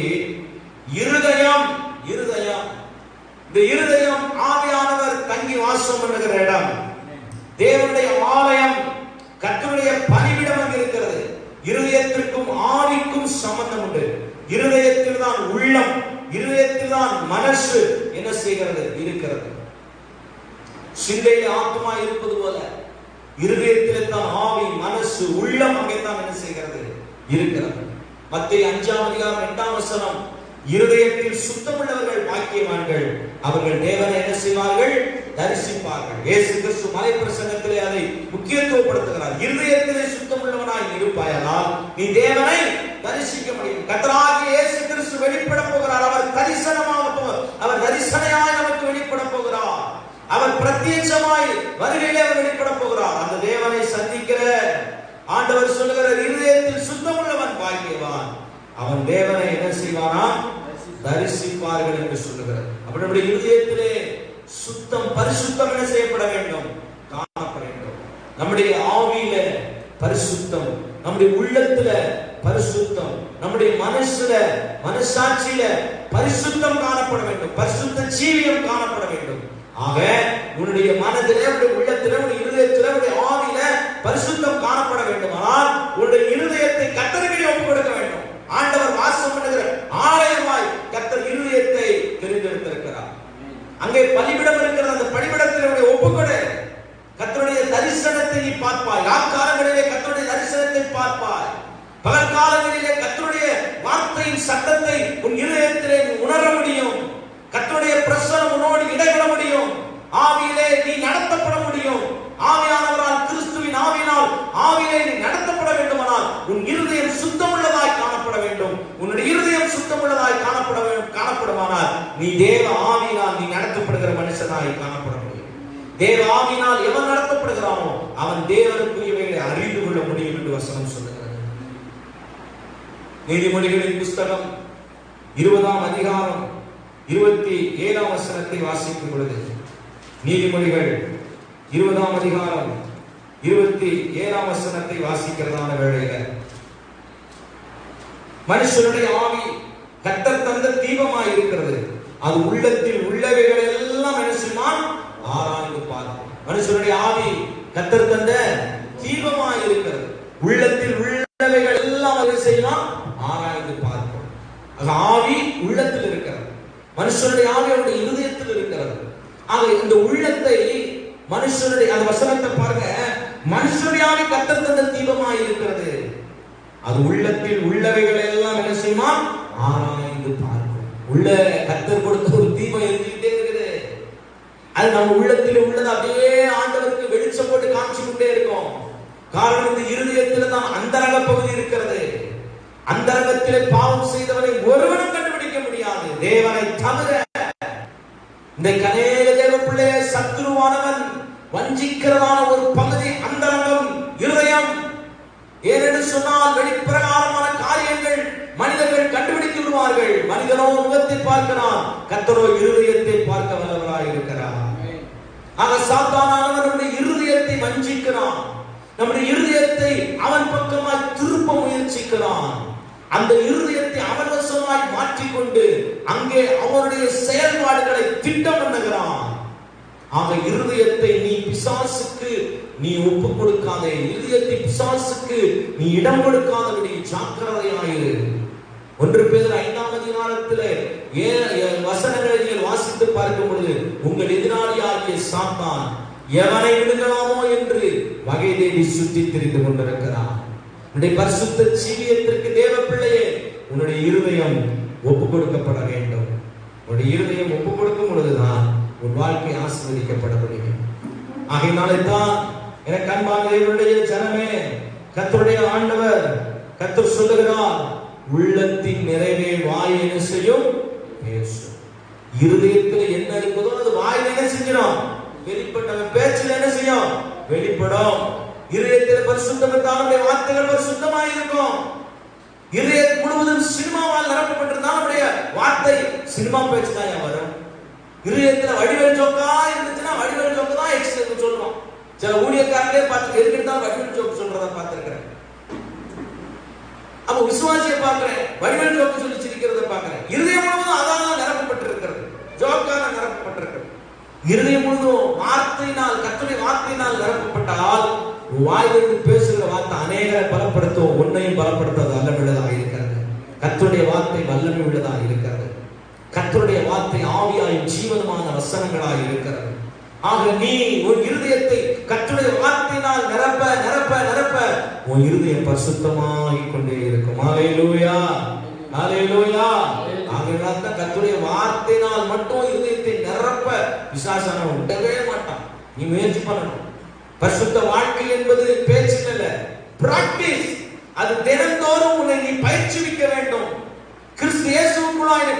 இருதயத்தில் தான் உள்ளம், இருதயத்தில் தான் மனசு என்ன செய்கிறது இருக்கிறது. சிந்தையில் ஆத்மா இருப்பது போல இருதயத்தில் தான் ஆவி, மனசு, உள்ளம் அங்கே தான் என்ன செய்கிறது இருக்கிறது. மத்தேயு 5:8 இருதயத்தில் சுத்தமுள்ளவர்கள் பாக்கியவான்கள், அவர்கள் தேவனை என்ன செய்வார்கள், தரிசிப்பார்கள். இயேசு கிறிஸ்து மலை பிரசங்கத்திலே அதை முக்கியத்துவப்படுத்துகிறார். இருதயத்திலே சுத்தமுள்ளவனாய் இருப்பாயானால் நீ தேவனை தரிசிக்க முடியும். கர்த்தராகிய இயேசு கிறிஸ்து வெளிப்பட போகிறார். அவர் தரிசனையாய் நமக்கு வெளிப்பட போகிறார். அவர் பிரத்யட்சமாய் வருகையிலே அவர் வெளிப்பட போகிறார். அந்த தேவனை சந்திக்கிற ஆண்டவர் சொல்லுகிறார், இருதயத்தில் சுத்தமுள்ளவன் பாக்கியவான், அவன் தேவனை என்ன செய்வானா, தரிசிப்பார்கள் என்று சொல்லுகிறார். அப்படி நம்முடைய இருதயத்திலே சுத்தம், பரிசுத்தம் என்ன செய்யப்பட வேண்டும், காணப்பட வேண்டும். நம்முடைய ஆவியில பரிசுத்தம், நம்முடைய உள்ளத்துல பரிசுத்தம், நம்முடைய மனசுல, மனசாட்சியில பரிசுத்தம் காணப்பட வேண்டும். பரிசுத்த ஜீவியம் காணப்பட வேண்டும். ஆக உன்னுடைய மனதிலே, உன்னுடைய உள்ளத்திலே, உன்னுடைய இருதயத்திலே, உன்னுடைய ஆவியில பரிசுத்தம் காணப்பட வேண்டுமானால் உன்னுடைய இருதயத்தை கர்த்தருக்கு ஒப்புக் கொடுக்க வேண்டும். ஆண்டவர் வாசம் பண்ணுகிற ஆலயமாய் கர்த்தர் இருதயத்தை தெரிந்தெடுத்திருக்கிறார். அங்கே பலிபீடம் இருக்கிறது. அந்த பலிபீடத்திலே ஒப்புக்கொடு. கர்த்தருடைய தரிசனத்தை நீ பார்ப்பாய். ராக்காலங்களிலே கர்த்தருடைய தரிசனத்தை பார்ப்பாய். பகற்காலங்களிலே கர்த்தருடைய வார்த்தையின் சத்தத்தை உன் இருதயத்திலே நீ உணர முடியும். கர்த்தருடைய பிரசன்னம் உன்னோடு இடைபெற முடியும். ஆவியிலே நீ நடத்தப்பட முடியும். ஆவியானவரால், கிறிஸ்துவின் ஆவியினால் ஆவியிலே நீ நடத்தப்பட வேண்டுமானால் உன் இருதயம் சுத்தமுள்ளதாய் காணப்பட வேண்டும். உன்னுடைய இருதயம் சுத்தமுள்ளதாய் காணப்படுமானால் நீ தேவ ஆவியினால் நீ நடத்தப்படுகிற மனுஷனாய் காணப்பட முடியும். தேவ ஆவியினால் எவன் நடத்தப்படுகிறானோ அவன் தேவனுக்குரியவைகளை அறிந்து கொள்ள முடியும் என்று வசனம் சொல்லுகிறது. நீதிமொழிகளின் புஸ்தகம் 20:27 வாசிக்கும் பொழுது, நீதிமொழிகள் 20:27 வாசிக்கிறதான வேளையில, மனுஷனுடைய ஆவி கர்த்தர் தந்த தீபமாய் இருக்கிறது, அது உள்ளத்தில் உள்ளவைகள் எல்லாம் மனுஷனான் ஆராய்ந்து பார்க்கும். மனுஷனுடைய ஆவி கர்த்தர் தந்த தீபமாய் இருக்கிறது, உள்ளத்தில் உள்ளவைகள் எல்லாம் அதை செய்யலாம் ஆராய்ந்து பார்க்கும். ஆவி உள்ளத்தில் இருக்கிறது. மனுஷனுடைய ஆவி அவருடைய இருதயத்தில் இருக்கிறது. ஆக இந்த உள்ளத்தை மனுஷனுடைய, அந்த வசனத்தை பாருங்க, மனுஷனுடைய ஆவி கர்த்தர் தந்த தீபமாய் இருக்கிறது, அது உள்ளத்தில் உள்ளவைகளை எல்லாம் என்ன செய்யுமா, ஆராய்ந்து பார்க்கும். உள்ள கர்த்தர் கொடுத்த ஒரு தீபம் இருந்துகிட்டே இருக்குது. அது நம்ம உள்ளத்தில் உள்ளது அப்படியே ஆண்டவருக்கு வெளிச்சம் போட்டு காமிச்சு கொண்டே இருக்கும். காரணம், இந்த இருதயத்தில் தான் அந்தரங்க பகுதி இருக்கிறது. அந்தரங்கத்திலே பாவம் செய்தவனை ஒருவனும் கண்டுபிடிக்க முடியாது, தேவனை தவிர. இந்த கனேக தேவ பிள்ளையை சத்துருவானவன் வஞ்சிக்கிறதான ஒரு பகுதி அந்தரங்கம், இருதயம். ஏனென்று சொன்னால் வெளிப்பிரகாரமான காரியங்கள் மனிதர்கள் கண்டுபிடித்து விடுவார்கள். மனிதனோ முகத்தை பார்க்கிறான், கர்த்தரோ இருதயத்தை பார்க்க வல்லவராய் இருக்கிறார். ஆக சாத்தானானவன் நம்முடைய இருதயத்தை வஞ்சிக்கிறான், நம்முடைய இருதயத்தை அவன் பக்கமாய் திருப்ப முயற்சிக்கிறான். அந்த இருதயத்தை அவன் வசமாய் மாற்றிக்கொண்டு அங்கே அவனுடைய செயல்பாடுகளை திட்டம் பண்ணுகிறான். ஆக இருதயத்தை நீ பிசாசுக்கு நீ ஒப்பு கொடுக்காதே, இருதயத்தை பிசாசுக்கு நீ இடம் கொடுக்காதபடி ஜாக்கிரதையாயிரு. 1 பேதுரு 5:6 வசனங்களை நீங்கள் வாசித்து பார்க்கும் பொழுது, உங்கள் எதிராளியாகிய சாத்தான் எவனை விடுங்களாமோ என்று வகை தேடி சுற்றி திரிந்து கொண்டிருக்கிறான். உன்னுடைய பரிசுத்த ஜீவியத்திற்கு தேவ பிள்ளையே, உன்னுடைய இருதயம் ஒப்பு கொடுக்கப்பட வேண்டும். உன்னுடைய இருதயம் ஒப்பு கொடுக்கும் பொழுதுதான் உன் வாழ்க்கை ஆசீர்வதிக்கப்பட முடியும். ஆகையினாலே தான் எனக்கு அன்பான தேவனுடைய ஜனமே, கர்த்தருடைய ஆண்டவர் கர்த்தர் சொல்லுகிறார், உள்ளத்தின் நிறைவே வாய் என்ன செய்யும், பேசும். இருதயத்தில் என்ன இருக்குதோ அது வாயில் என்ன செஞ்சிடும், வெளிப்பட்ட பேச்சில் என்ன செய்யும், வெளிப்படும். இருதயத்தில் பரிசுத்தம் இருந்தால் வார்த்தைகள் பரிசுத்தமாக இருக்கும். இருதயம் முழுவதும் சினிமாவால் நிரப்பப்பட்டிருந்தால் நம்முடைய வார்த்தை சினிமா பேச்சு தான் வரும். இருதயத்தில் வடிவேல் ஜோக்கா இருந்துச்சுன்னா வடிவேல் ஜோக்கு தான் எக்ஸ்ட்ரா சொல்லுவோம். சில ஊழியக்காரங்களே பார்த்து எதுக்கிட்டாலும் வடிவேல் ஜோக்கு சொல்றத பார்த்திருக்கிறேன். அப்ப விசுவாசியை பார்க்கிறேன், வடிவேல் ஜோக்கு சொல்லி சிரிக்கிறத பார்க்கிறேன். இருதயம் முழுவதும் அதான் நிரப்பப்பட்டிருக்கிறது, ஜோக்கான நிரப்பப்பட்டிருக்கிறது. இருதயம் முழுவதும் வார்த்தையினால், கர்த்தருடைய வார்த்தையினால் நிரப்பப்பட்டால் வாயிலிருந்து பேசுகிற வார்த்தை அநேகரை பலப்படுத்தும், உன்னையும் பலப்படுத்துவது அல்லவிடதாக இருக்கிறது. கர்த்தருடைய வார்த்தை வல்லமை உள்ளதா இருக்கிறது. கர்த்தருடைய வார்த்தை ஆவியாயும் ஜீவனுமான வசனங்களாய் இருக்கிறது. ஆக நீ உன் இருதயத்தை கர்த்தருடைய வார்த்தையினால் நிரப்ப நிரப்ப நிரப்ப உன் இருதயம் பரிசுத்தமாகிக் கொண்டே இருக்கும். ஹல்லேலூயா, ஹல்லேலூயா. ஆகையால் தான் கர்த்தருடைய வார்த்தையினால் மட்டும் இருதயத்தை நிரப்ப பிசாசானவன் விடவே மாட்டான். நீ முயற்சி பண்ணணும். பரிசுத்த வாழ்க்கை என்பது பேச்சு இல்ல, பிராக்டிஸ். அது தினந்தோறும் உன்னை நீ பயிற்சிவிக்க வேண்டும். கிறிஸ்து இயேசுவுக்குள்ளாய் உன்னை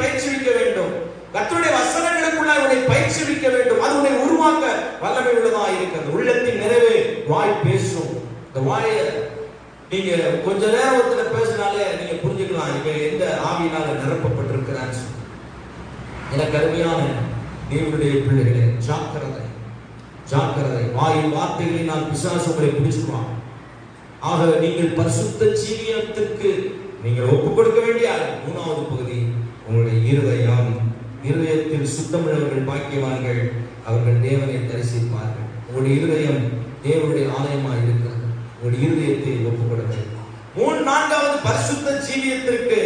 பயிற்சிவிக்க வேண்டும். கர்த்தருடைய வசனங்களுக்குள்ளாய் உன்னை பயிற்சிவிக்க வேண்டும். அது உன்னை உருவாக்க வல்லமை உள்ளதா இருக்கிறது. உள்ளத்தின் நிறைவே வாய் பேசும். இந்த வாயை நீங்க கொஞ்ச நேரம் ஒருத்தர் பேசினாலே நீங்க புரிஞ்சுக்கலாம் இவன் எந்த ஆவியினால நிரப்பப்பட்டிருக்கிறான்னு சொல்லி. எனக்கு அருமையான தேவனுடைய பிள்ளைகளே, ஜாக்கிரதை, ஜாக்கிரதை. வாயின் வார்த்தைகளினால் பிசாசு உங்களை பிடிச்சுக்குவான். ஆக நீங்கள் பரிசுத்த ஜீவியத்திற்கு நீங்கள் ஒப்புக் கொடுக்க வேண்டிய மூணாவது பகுதி உங்களுடைய இருதயம். இருதயத்தில் சுத்தமுள்ளவர்கள் பாக்கியவான்கள், அவர்கள் தேவனை தரிசிப்பார்கள். உங்களுடைய இருதயம் தேவனுடைய ஆலயமாக இருக்கிறது. உங்களுடைய இருதயத்தை ஒப்புக் கொடுக்க. நான்காவது பரிசுத்த ஜீவியத்திற்கு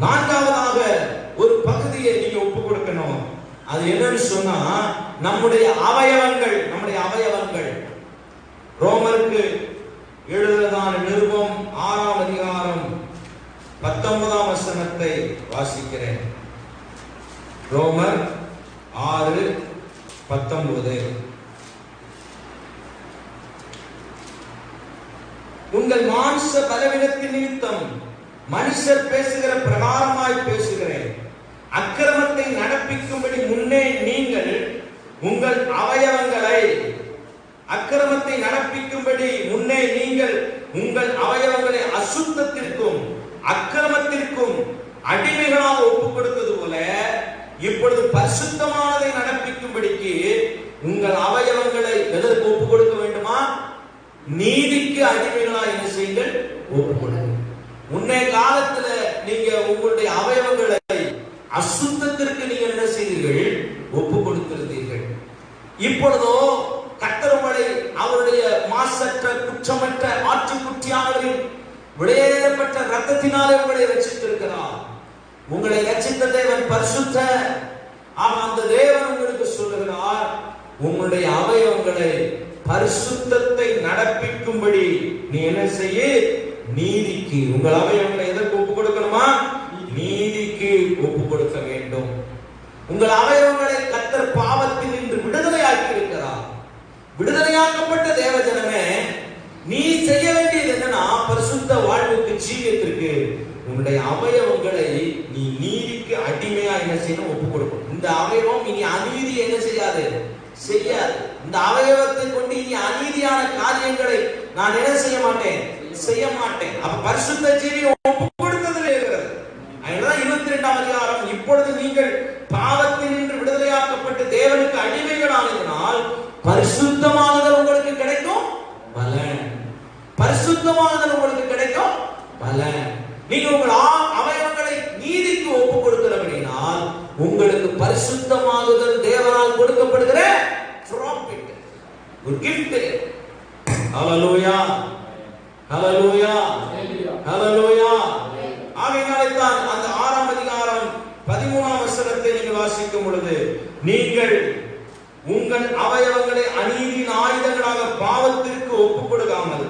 நான்காவதாக ஒரு பகுதியை நீங்க ஒப்புக் கொடுக்கணும். அது என்னன்னு சொன்னா நம்முடைய அவயவங்கள். நம்முடைய அவயவங்கள் ரோமருக்கு எழுதுவதான நிருபம் 6ஆம் அதிகாரம் 19ஆம் வசனத்தை வாசிக்கிறேன். ரோமர் 6:19. உங்கள் மாம்ச பலவீனத்தின் நிமித்தம் மனுஷர் பேசுகிற பிரகாரமாய் பேசுகிறேன். அக்கிரமத்தை நடப்பிக்கும்படி முன்னே நீங்கள் உங்கள் அவயவங்களை அக்கிரமத்தை நடப்பிக்கும்படி முன்னே நீங்கள் உங்கள் அவயவங்களை அசுத்தத்திற்கும் அக்கிரமத்திற்கும் அடிமைகளாக ஒப்புக் கொடுத்தது போல இப்பொழுது பரிசுத்தமானதை நடப்பிக்கும்படிக்கு உங்கள் அவயவங்களை எதற்கு ஒப்புக் கொடுக்க வேண்டுமா? நீதிக்கு அடிமைகளா என்ன செய்யுங்கள்? ஒப்புக் கொடுங்க. முன்னே காலத்துல நீங்க உங்களுடைய அவயவங்களை அசுத்தத்திற்கு நீங்க என்ன செய்தீர்கள்? ஒப்புக் கொடுத்திருந்தீர்கள். இப்பொழுதோ கர்த்தர் உங்களை அவருடைய மாசற்ற குற்றமற்ற ஆட்டுக்குட்டியானவரின் விளையேறப்பட்ட ரத்தத்தினாலே உங்களை ரட்சித்திருக்கிறார். உங்களை ரட்சித்த தேவன் பரிசுத்தர். அந்த தேவன் உங்களுக்கு சொல்லுகிறார், உங்களுடைய அவயவங்களை பரிசுத்தத்தை நடப்பிக்கும்படி நீ என்ன செய்ய? நீதிக்கு. உங்கள் அவயவங்களை எதற்கு ஒப்புக் கொடுக்கணுமா? நீதிக்கு ஒப்புக் கொடுக்க வேண்டும். உங்கள் அவயவங்களை கர்த்தர் பாவத்தில் இன்று விடுதலையாக்கி இருக்கிறார். விடுதலையாக்கப்பட்ட தேவஜனமே, நீ செய்ய வேண்டியது என்னன்னா, பரிசுத்த வாழ்வுக்கு ஜீவியத்திற்கு உன்னுடைய அவயவங்களை நீ நீதிக்கு அடிமையா என்ன செய்யணும்? ஒப்புக் கொடுக்கணும். இந்த அவயவம் இனி அநீதி என்ன செய்யாது? செய்யாது. இந்த அவயவத்தை கொண்டு இனி அநீதியான காரியங்களை நான் என்ன செய்ய மாட்டேன்? செய்ய மாட்டேன். அப்ப பரிசுத்த ஜீவியம் ஒப்புக் கொடுத்ததில் இருக்கிறது. அதனால 22ஆம் அதிகாரம், இப்பொழுது நீங்கள் பாவத்தில் நின்று விடுதலையாக்கப்பட்டு தேவனுக்கு அடிமைகளானதினால் பரிசுத்தமானது உங்களுக்கு கிடைக்கும் பலன். பரிசுத்தமானது உங்களுக்கு கிடைக்கும் பலன். நீங்க உங்கள் அவயவங்களை நீதிக்கு ஒப்புக் கொடுக்கிறபடினால் உங்களுக்கு பரிசுத்தமாகுதல் தேவனால் கொடுக்கப்படுகிற ஒரு gift. ஹல்லேலூயா, ஹல்லேலூயா, ஹல்லேலூயா. ஆகையால்தான் அந்த 6ஆம் அதிகாரம் 13ஆம் வசனத்தை நீங்கள் வாசிக்கும் பொழுது, நீங்கள் உங்கள் அவயவங்களை அநீதியின் ஆயுதங்களாக பாவத்திற்கு ஒப்புக் கொடுக்காமல்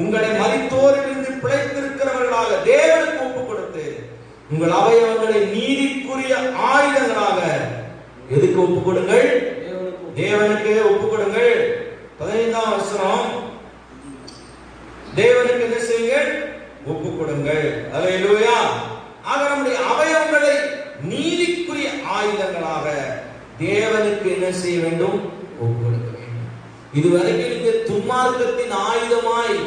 உங்களை மரித்தோரிலிருந்து பிழைத்திருக்கிறவர்களாக தேவனுக்கு ஒப்புக் கொடுத்து உங்கள் அவயவங்களை நீதிக்குரிய ஆயுதங்களாக எதுக்கு ஒப்புக் கொடுங்கள்? தேவனுக்கு ஒப்புக் கொடுங்கள். 15ஆம் வசனம், தேவனுக்கு என்ன செய்யுங்கள்? ஒப்புக் கொடுங்கள். ஹல்லேலூயா. ஆக நம்முடைய அவயவங்களை நீதிக்குரிய ஆயுதங்களாக தேவனுக்கு என்ன செய்ய வேண்டும்? ஒப்புக் கொடுக்க வேண்டும். இதுவரைக்கும் நீங்க துன்மார்க்கத்தின் ஆயுதமாய்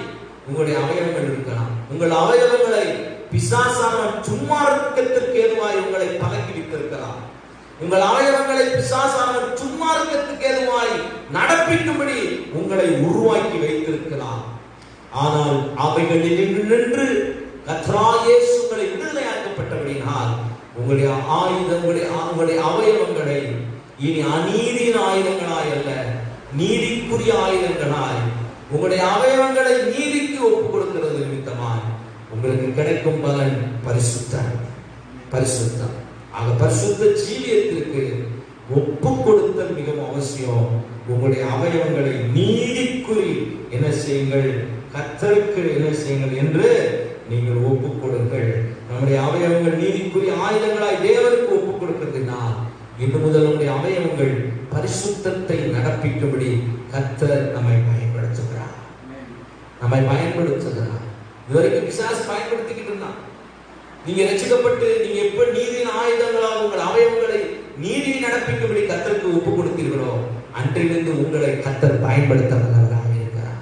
உங்களுடைய அவயவங்கள் இருக்கலாம். உங்கள் அவயவங்களை பிசாசானவன் துன்மார்க்கத்திற்கு ஏதுவாய் உங்களை பழக்கி வைத்திருக்கலாம். உங்கள் அவயவங்களை பிசாசானவன் துன்மார்க்கத்துக்கு ஏதுவாய் நடப்பிக்கும்படி உங்களை உருவாக்கி வைத்திருக்கலாம். ஆனால் அவைகளில் நின்று கர்த்தராகிய இயேசு உங்களை விடுதலையாக்கப்பட்டபடியினால் உங்களுடைய உங்களுடைய அவயவங்களை இனி அநீதியின் ஆயுதங்களாய் அல்ல, நீதிக்குரிய ஆயுதங்களாய் உங்களுடைய அவயவங்களை நீதிக்கு ஒப்புக் கொடுக்கிறது நிமித்தமாய் உங்களுக்கு கிடைக்கும் பலன் பரிசுத்தம். பரிசுத்தம். ஆக பரிசுத்த ஜீவியத்திற்கு ஒப்பு கொடுத்தல் மிகவும் அவசியம். உங்களுடைய அவயவங்களை நீதிக்குறி என்ன செய்யுங்கள், கர்த்தருக்கு என்ன செய்யுங்கள் என்று நீங்கள் ஒப்பு கொடுங்கள். நம்முடைய அவயவங்கள் நீதிக்குரிய ஆயுதங்களாய் தேவனுக்கு ஒப்பு கொடுக்கிறதுனா இன்று முதல் நம்முடைய அவயவங்கள் பரிசுத்தத்தை நடப்பிக்கும்படி கர்த்தர் நம்மை பயன்படுத்துகிறார். இதுவரைக்கும் பிசாசு பயன்படுத்திக்கிட்டு இருந்தான். நீங்க ரட்சிக்கப்பட்டு நீங்க எப்ப நீதியின் ஆயுதங்களால் உங்கள் அவயவங்களை நீதியை நடப்பிக்கும்படி கர்த்தருக்கு ஒப்பு கொடுத்தீர்களோ அன்றிலிருந்து உங்களை கர்த்தர் பயன்படுத்த வல்லவராக இருக்கிறார்.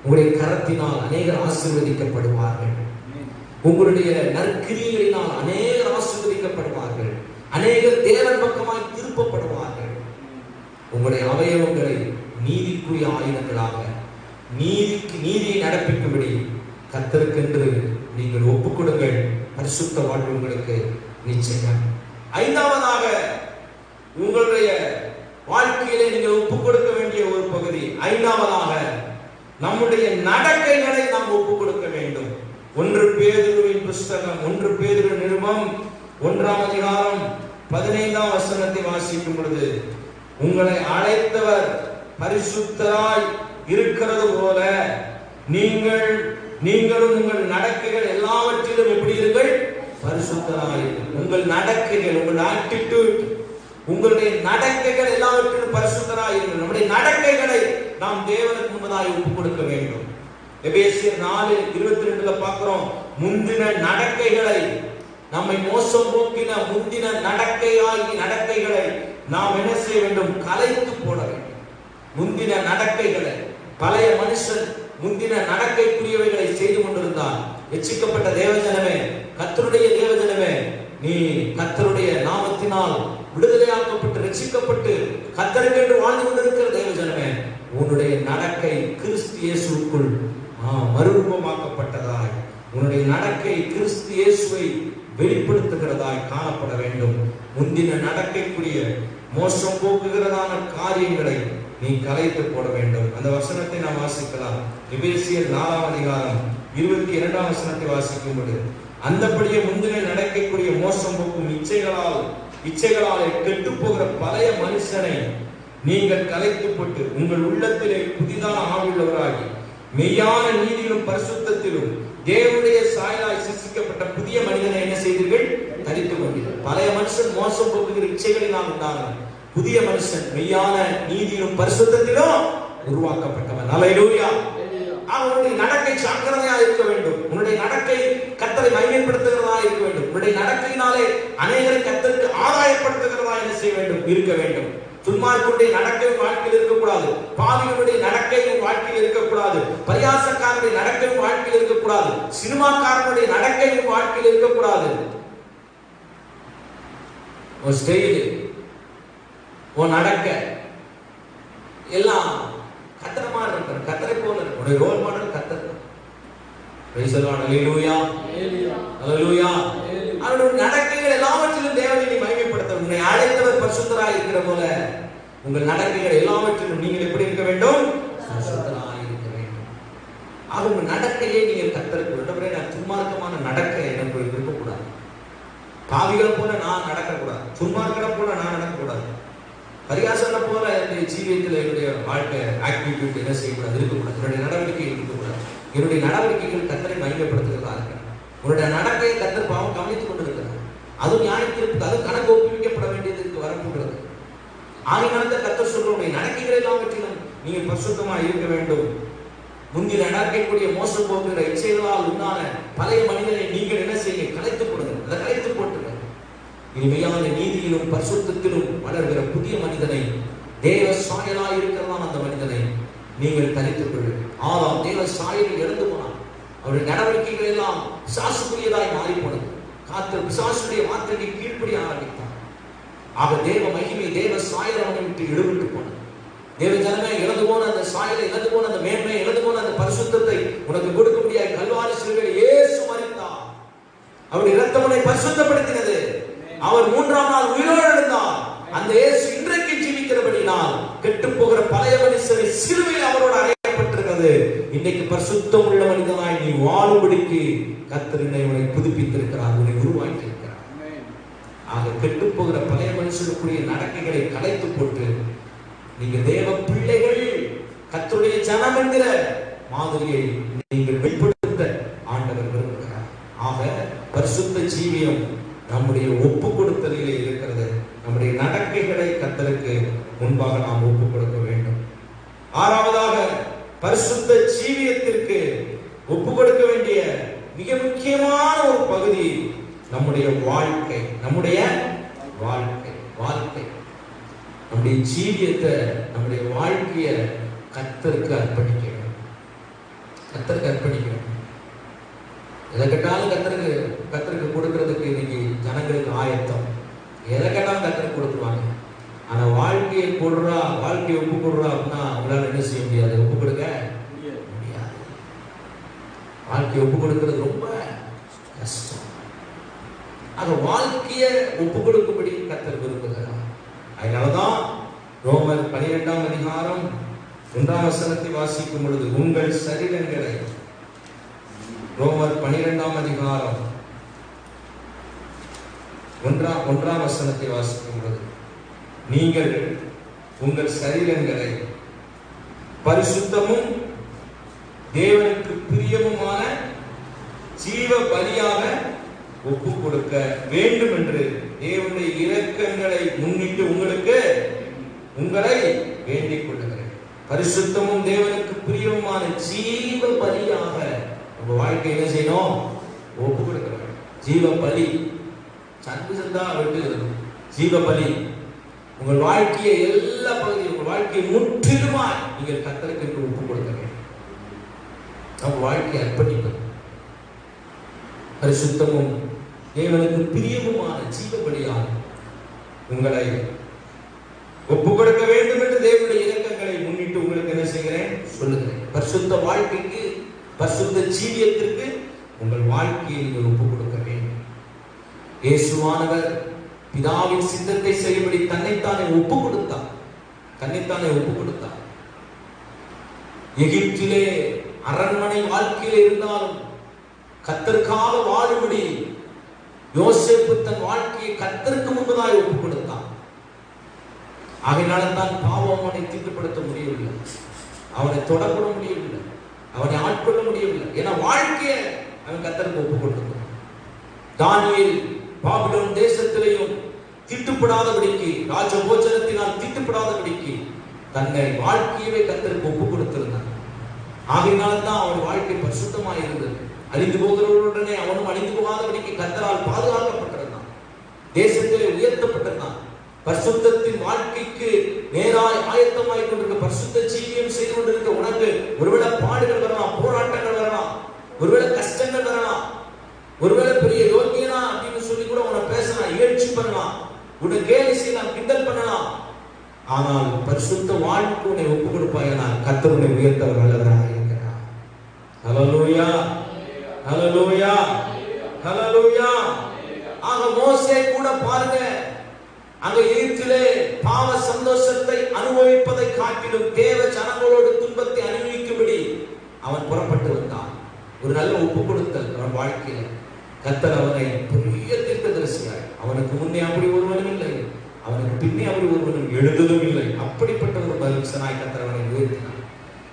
உங்களுடைய கரத்தினால் அநேகர் ஆசீர்வதிக்கப்படுவார்கள். உங்களுடைய நற்கிரியைகளினால் அநேகர் ஆசீர்வதிக்கப்படுவார்கள். அநேகர் தேவன் பக்கமாய் திருப்பப்படுவார்கள். உங்களுடைய அவயவங்களை நீதிக்குரிய ஆயுதங்களாக நீதியை நடப்பிக்கும்படி கர்த்தருக்கென்று நீங்கள் ஒப்புக் கொடுங்கள். பரிசுத்த வாழ்வு உங்களுக்கு நிச்சயம். ஐந்தாவதாக, உங்களுடைய வாழ்க்கையிலே நீங்கள் ஒப்புக் கொடுக்க வேண்டிய ஒரு பகுதி, ஐந்தாவதாக நம்முடைய நடக்கைகளை நாம் ஒப்புக் கொடுக்க வேண்டும். 1 பேதுருவின் புஸ்தகம், 1 பேதுரு நிருபம் 1ஆம் அதிகாரம் 15ஆம் வசனத்தை வாசிக்கும் பொழுது, உங்களை அழைத்தவர் பரிசுத்தராய் இருக்கிறது போல நீங்களும் உங்கள் நடக்கைகள் எல்லாவற்றிலும் எப்படி இருங்கள், பரிசுத்தராய். உங்கள் நடக்கைகள், உங்கள் ஆட்டிட்யூட், உங்களுடைய நடக்கைகள் எல்லாவற்றிலும் பரிசுத்தராய் இருங்கள். நம்முடைய நடக்கைகளை நாம் தேவனுக்கு முன்பதாய் ஒப்புக் கொடுக்க வேண்டும். எபேசியர் 4:22 பார்க்கிறோம், முந்தின நடக்கைகளை, நம்மை மோசம் போக்கின முந்தின நடக்கைகளை நாம் என்ன செய்ய வேண்டும், கலைத்து போட வேண்டும். முந்தின நடக்கைகளை, பழைய மனுஷன் முந்தின நடக்கைக்குரியவைகளை செய்து கொண்டிருந்தார். ரட்சிக்கப்பட்ட தேவஜனமே, கர்த்தருடைய தேவஜனமே, நீ கர்த்தருடைய நாமத்தினால் விடுதலையாக்கப்பட்டு ரட்சிக்கப்பட்டு கர்த்தருக்கென்று வாழ்ந்து கொண்டிருக்கிற தேவஜனமே, உன்னுடைய நடக்கை கிறிஸ்து இயேசுவுக்குள் மறுரூபமாக்கப்பட்டதாய், உன்னுடைய நடக்கை கிறிஸ்து இயேசுவை வெளிப்படுத்துகிறதாய் காணப்பட வேண்டும். முந்தின நடக்கைக்குரிய மோசம் போக்குகிறதான காரியங்களை நீ கலைத்து போட வேண்டும். அந்த வசனத்தை நாம் வாசிக்கலாம். எபேசியர் 4ஆம் அதிகாரம் 22ஆம் வசனத்தை வாசிக்கும் பொழுது, அந்தபடியே முந்தின நடக்கைக்குரிய மோசம் போக்கும் இச்சைகளால் கெட்டு போகிற பழைய மனுஷனை நீங்கள் கலைத்து போட்டு உங்கள் உள்ளத்திலே புதிதான ஆவியுள்ளவராகி மெய்யான நீதியிலும் பரிசுத்தத்திலும் தேவனுடைய சாயலாய் சிருஷ்டிக்கப்பட்ட புதிய மனிதனை என்ன செய்தீர்கள், தரித்துக் கொண்டீர்கள். பழைய மனுஷன் மோசம் போக்குகிற இச்சைகளினால் உண்டானார். புதிய மனுஷன் மெய்யான நீதியிலும் பரிசுத்தத்திலும் உருவாக்கப்பட்டவன். அல்லேலூயா. அவனுடைய நடக்கை சாக்கிரதையா இருக்க வேண்டும். உன்னுடைய நடக்கை கர்த்தரை மகிமைப்படுத்துகிறதா இருக்க வேண்டும். உன்னுடைய நடக்கையினாலே அநேகரை கர்த்தருக்கு ஆதாயப்படுத்துகிறதா என்ன செய்ய வேண்டும், இருக்க வேண்டும். துன்மார்க்கனுடைய நடக்கை வாழ்க்கையில் இருக்கக்கூடாது. பாவிகளுடைய நடக்கை வாழ்க்கையில் இருக்கக்கூடாது. பரியாசக்காரனுடைய நடக்கை வாழ்க்கையில் இருக்கக்கூடாது. சினிமாக்காரனுடைய நடக்கை வாழ்க்கையில் இருக்கக்கூடாது. ஒரு ஸ்டைல், உன் நடக்க எல்லாம் கர்த்தரை மாதிரி இருக்கிற, கர்த்தரை போல இருக்க. உன்னுடைய ரோல் மாடல் கர்த்தர். அவருடைய நடக்கைகள் எல்லாவற்றிலும் தேவனை நீ மகிமைப்படுத்த. உன்னை அழைத்தவர் பரிசுத்தராய் இருக்கிற போல உங்கள் நடக்கைகள் எல்லாவற்றிலும் நீங்கள் எப்படி இருக்க வேண்டும், பரிசுத்தராய் இருக்க வேண்டும். ஆக உங்கள் நடக்கையை நீங்கள் கர்த்தருக்கு விட்டவரை, நான் துன்மார்க்கமான நடக்கை எனக்கு இருக்கக்கூடாது. பாவிகளை போல நான் நடக்கக்கூடாது. துன்மார்க்கனை போல நான் நடக்கக்கூடாது. பரிகாசனை போல என்னுடைய ஜீவியத்தில் என்னுடைய வாழ்க்கை ஆக்டிவிட்டி என்ன செய்யக்கூடாது, இருக்கக்கூடாது. என்னுடைய நடவடிக்கைகள் இருக்கக்கூடாது. என்னுடைய நடவடிக்கைகள் கர்த்தரை மகிமைப்படுத்துகிறதா இருக்க. உன்னுடைய நடக்கையை கர்த்தர் பாவம் கவனித்துக் கொண்டிருக்கிறார். அதுவும் நியாயத்திற்கு அது கணக்கு ஒப்புவிக்கப்பட வேண்டியதற்கு வரப்போகிறது. ஆகினால்தான் கர்த்தர் சொல்ற, உடைய நடக்கைகள் எல்லாவற்றிலும் நீங்கள் பரிசுத்தமாக இருக்க வேண்டும். முந்தின நடக்கக்கூடிய மோசம் போக்குகிற இச்சைகளால் உண்டான பழைய மனிதனை நீங்கள் என்ன செய்ய, கலைத்து போடுங்க. அதை கலைத்து போட்டுங்க. இனிமையான நீதியிலும் பரிசுத்தத்திலும் வளர்கிற புதிய மனிதனை, தேவ சாயலாய் இருக்கிறதான அந்த மனிதனை நீங்கள் கலைத்துக் கொள்ளுங்கள். ஆதாம் தேவ சாயலில் இழந்து போனான். அவருடைய நடவடிக்கைகள் எல்லாம் பிசாசுக்குரியதாய் மாறி போனது. பிசாசுடைய வார்த்தைக்கு கீழ்ப்படிய ஆரம்பித்தார். ஆக தேவ மகிமை, தேவ சாயல் அவனை விட்டு இழுவிட்டு போனது. தேவ ஜனமே, இழந்து போன அந்த சாயலை, இழந்து போன அந்த மேன்மையை, இழந்து போன அந்த பரிசுத்தத்தை உனக்கு கொடுக்க முடியாது. கல்வாரி சிலுவையில் இயேசு மரித்தார். அவருடைய இரத்தம் உன்னை பரிசுத்தப்படுத்தினது. அவர் 3ஆம் நாள் உயிரோடு எழுந்தார். அந்த இயேசு இன்றைக்கு ஜீவிக்கிறபடினால் கெட்டு போகிற பழைய மனுஷனை சிலுவையில் அவரோடு அறையப்பட்டிருக்கிறது. இன்னைக்கு பரிசுத்தம் உள்ள மனிதனாய் நீ வாழும்படிக்கு கர்த்தர் உன்னை புதுப்பித்திருக்கிறார், உன்னை உருவாக்கி இருக்கிறார். ஆக கெட்டு போகிற பழைய மனுஷனுக்குரிய நடக்கைகளை கலைத்து போட்டு நீங்க தேவ பிள்ளைகள், கர்த்தருடைய ஜனம் என்கிற மாதிரியை நீங்கள் வெளிப்படுத்த ஆண்டவர் விரும்புகிறார். ஆக பரிசுத்த ஜீவியம் நம்முடைய ஒப்பு கொடுத்தலிலே இருக்கிறது. நம்முடைய நடக்கைகளை கர்த்தருக்கு முன்பாக நாம் ஒப்பு கொடுக்க வேண்டும். ஆறாவதாக, பரிசுத்த ஜீவியத்திற்கு ஒப்பு கொடுக்க வேண்டிய மிக முக்கியமான ஒரு பகுதி நம்முடைய வாழ்க்கை. நம்முடைய வாழ்க்கை வாழ்க்கை நம்முடைய ஜீவியத்தை, நம்முடைய வாழ்க்கையை கர்த்தருக்கு அர்ப்பணிக்கணும். கர்த்தருக்கு அர்ப்பணிக்கணும். எதை கேட்டாலும் கர்த்தருக்கு கொடுக்கறதுக்கு இன்னைக்கு ஜனங்களுக்கு ஆயத்தம். எதை கேட்டாலும் கர்த்தருக்கு கொடுத்துருவாங்க. ஆனா வாழ்க்கையை ஒப்பு கொடுறா அப்படின்னா அவங்களால என்ன செய்ய முடியாது, ஒப்பு கொடுக்க முடியாது. வாழ்க்கையை ஒப்பு கொடுக்கிறது ரொம்ப கஷ்டம். ஆக வாழ்க்கையை ஒப்பு கொடுக்கும்படி கர்த்தர் விரும்புகிறார். அதனாலதான் ரோமர் 12ஆம் அதிகாரம் 1ஆம் வசனத்தை வாசிக்கும் பொழுது உங்கள் சரீரங்களை, ரோமர் 12ஆம் அதிகாரம் 1ஆம் வசனத்தை வாசிக்கும் பொழுது, நீங்கள் உங்கள் சரீரங்களை பரிசுத்தமும் தேவனுக்கு பிரியமுமான ஜீவ பலியாக ஒப்பு கொடுக்க வேண்டும் என்று தேவனுடைய இரக்கங்களை முன்னிட்டு உங்களை வேண்டிக் கொள்ளுகிறேன். பரிசுத்தமும் தேவனுக்கு பிரியமுமான ஜீவ பலியாக உங்க வாழ்க்கை என்ன செய்யணும், ஒப்பு கொடுக்க வேண்டும். ஜீவ பலி சந்தா விட்டு ஜீவ பலி. உங்கள் வாழ்க்கையை எல்லா பகுதியும், உங்கள் வாழ்க்கையை முற்றிலுமாய் நீங்கள் கர்த்தருக்கு என்று ஒப்பு கொடுக்க வேண்டும். நம்ம வாழ்க்கையை அர்ப்பணிப்பது, பரிசுத்தமும் தேவனுக்கு பிரியமுமான ஜீவ பலியாக உங்களை ஒப்பு கொடுக்க வேண்டும் என்று தேவனுடைய இரக்கங்களை முன்னிட்டு உங்களுக்கு என்ன செய்கிறேன் சொல்லுகிறேன். பரிசுத்த வாழ்க்கைக்கு, பரிசுத்த ஜீவியத்திற்கு உங்கள் வாழ்க்கையை நீங்கள் ஒப்பு கொடுக்க வேண்டும். இயேசுவானவர் பிதாவின் சித்தத்தை செய்யும்படி தன்னைத்தானே ஒப்பு கொடுத்தார். எகிப்திலே அரண்மனை வாழ்க்கையில் இருந்தாலும் கர்த்தருக்காக வாழும்படி யோசேப்பு தன் வாழ்க்கையை கர்த்தருக்கு முன்பதாக ஒப்பு கொடுத்தான். ஆகையினால தான் பாவம் அவனை தீட்டுப்படுத்த முடியவில்லை, அவனை தொடக்கூட முடியவில்லை, அவனை ஆட்கொள்ள முடியவில்லை. ஏன்னா வாழ்க்கையை அவன் கர்த்தருக்கு ஒப்பு கொடுத்தான். தானியேல் பாபிலோன் தேசத்திலேயும் தீட்டுப்படாதபடிக்கு, ராஜபோஜனத்தினால் தீட்டுப்படாதபடிக்கு தன்னை வாழ்க்கையவே கர்த்தருக்கு ஒப்பு கொடுத்திருந்தான். ஆகையினால்தான் அவன் வாழ்க்கை பரிசுத்தமாக இருந்தது. அழிந்து போகிறவர்களுடனே அவனும் அழிந்து போகாதபடிக்கு கர்த்தரால் பாதுகாக்கப்பட்டிருந்தான், தேசத்திலே உயர்த்தப்பட்டிருந்தான். பரிசுத்தத்தின் வாழ்க்கைக்கு நேராய் ஆயத்தமாய் கொண்டிருக்க, பரிசுத்த ஜீவியம் செய்து கொண்டிருக்க உனக்கு ஒருவேளை பாடுகள் வரலாம், போராட்டங்கள் வரலாம், ஒருவேளை கஷ்டங்கள் வரலாம், ஒருவேளை பெரிய யோகியனா அப்படின்னு சொல்லி கூட உன்னை பேசலாம், இகழ்ச்சி பண்ணலாம், உன்னை கேலி செய்யலாம், கிண்டல் பண்ணலாம். ஆனால் பரிசுத்த வாழ்க்கை உன்னை ஒப்பு கொடுப்பாயனால் கர்த்தர் உன்னை உயர்த்தவர் வல்லவராக இருக்கிறார். ஹல்லேலூயா, ஹல்லேலூயா, ஹல்லேலூயா. ஆக மோசே கூட பாருங்க, அங்க எகிப்திலே பாவ சந்தோஷத்தை அனுபவிப்பதை காட்டிலும் தேவ ஜனங்களோடு துன்பத்தை அனுபவிக்கும்படி அவன் புறப்பட்டு வந்தான். ஒரு நல்ல ஒப்பு கொடுத்தல் அவன் வாழ்க்கையில. கர்த்தர் அவனை பெரிய தீர்க்கதரிசியாய், அவனுக்கு முன்னே அப்படி ஒருவனும் இல்லை, அவனுக்கு பின்னே அப்படி ஒருவனும் எழுந்ததும் இல்லை, அப்படிப்பட்ட ஒரு மனுஷனாய் கர்த்தர் அவனை உயர்த்தினார்.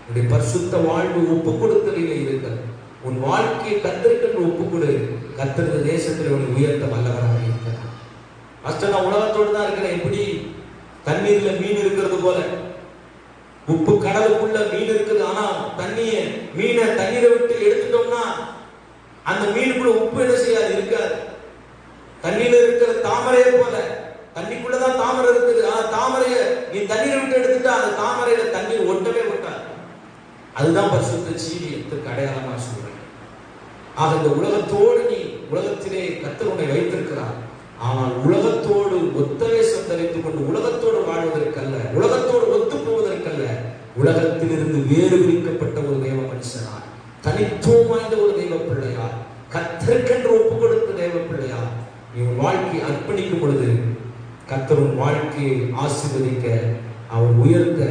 உன்னுடைய பரிசுத்த வாழ்வு ஒப்பு கொடுத்தலிலே இருக்கிறது. உன் வாழ்க்கையை கர்த்தருக்கு ஒப்பு கொடு. கர்த்தர் தேசத்தில் உன்னை உயர்த்த வல்லவராக இருக்கிறார். நான் உலகத்தோடு தான் இருக்கிறேன். எப்படி தண்ணீர்ல மீன் இருக்கிறது போல, உப்பு கடலுக்குள்ள மீன் இருக்குது. ஆனா மீனை தண்ணீரை விட்டு எடுத்துட்டோம்னா அந்த மீனுக்குள்ள உப்பு என்ன செய்யாது, இருக்காது. தண்ணீர்ல இருக்கிற தாமரையை போல, தண்ணிக்குள்ளதான் தாமரை இருக்குது. ஆனா தாமரையை நீ தண்ணீரை விட்டு எடுத்துட்டா அந்த தாமரையில தண்ணீர் ஒட்டவே ஒட்டாது. அதுதான் பரிசுத்த ஜீவியத்துக்கு அடையாளமா சொல்றேன். ஆக இந்த உலகத்தோடு நீ உலகத்திலே கர்த்தர் உன்னை வைத்திருக்கிறார். ஆனால் உலகத்தோடு ஒத்தவேசம் தரித்துக் கொண்டு உலகத்தோடு வாழ்வதற்கல்ல, உலகத்தோடு ஒத்து போவதற்கல்ல, உலகத்திலிருந்து வேறு பிரிக்கப்பட்ட ஒரு தேவ மனுஷனார், தனித்துவம் வாய்ந்த ஒரு தெய்வ பிள்ளையார், கர்த்தருக்கென்று ஒப்பு கொடுத்த தெய்வ பிள்ளையார் நீ உன் வாழ்க்கையை அர்ப்பணிக்கும் பொழுது கர்த்தர் உன் வாழ்க்கையை ஆசீர்வதிக்க, அவர் உயர்த்த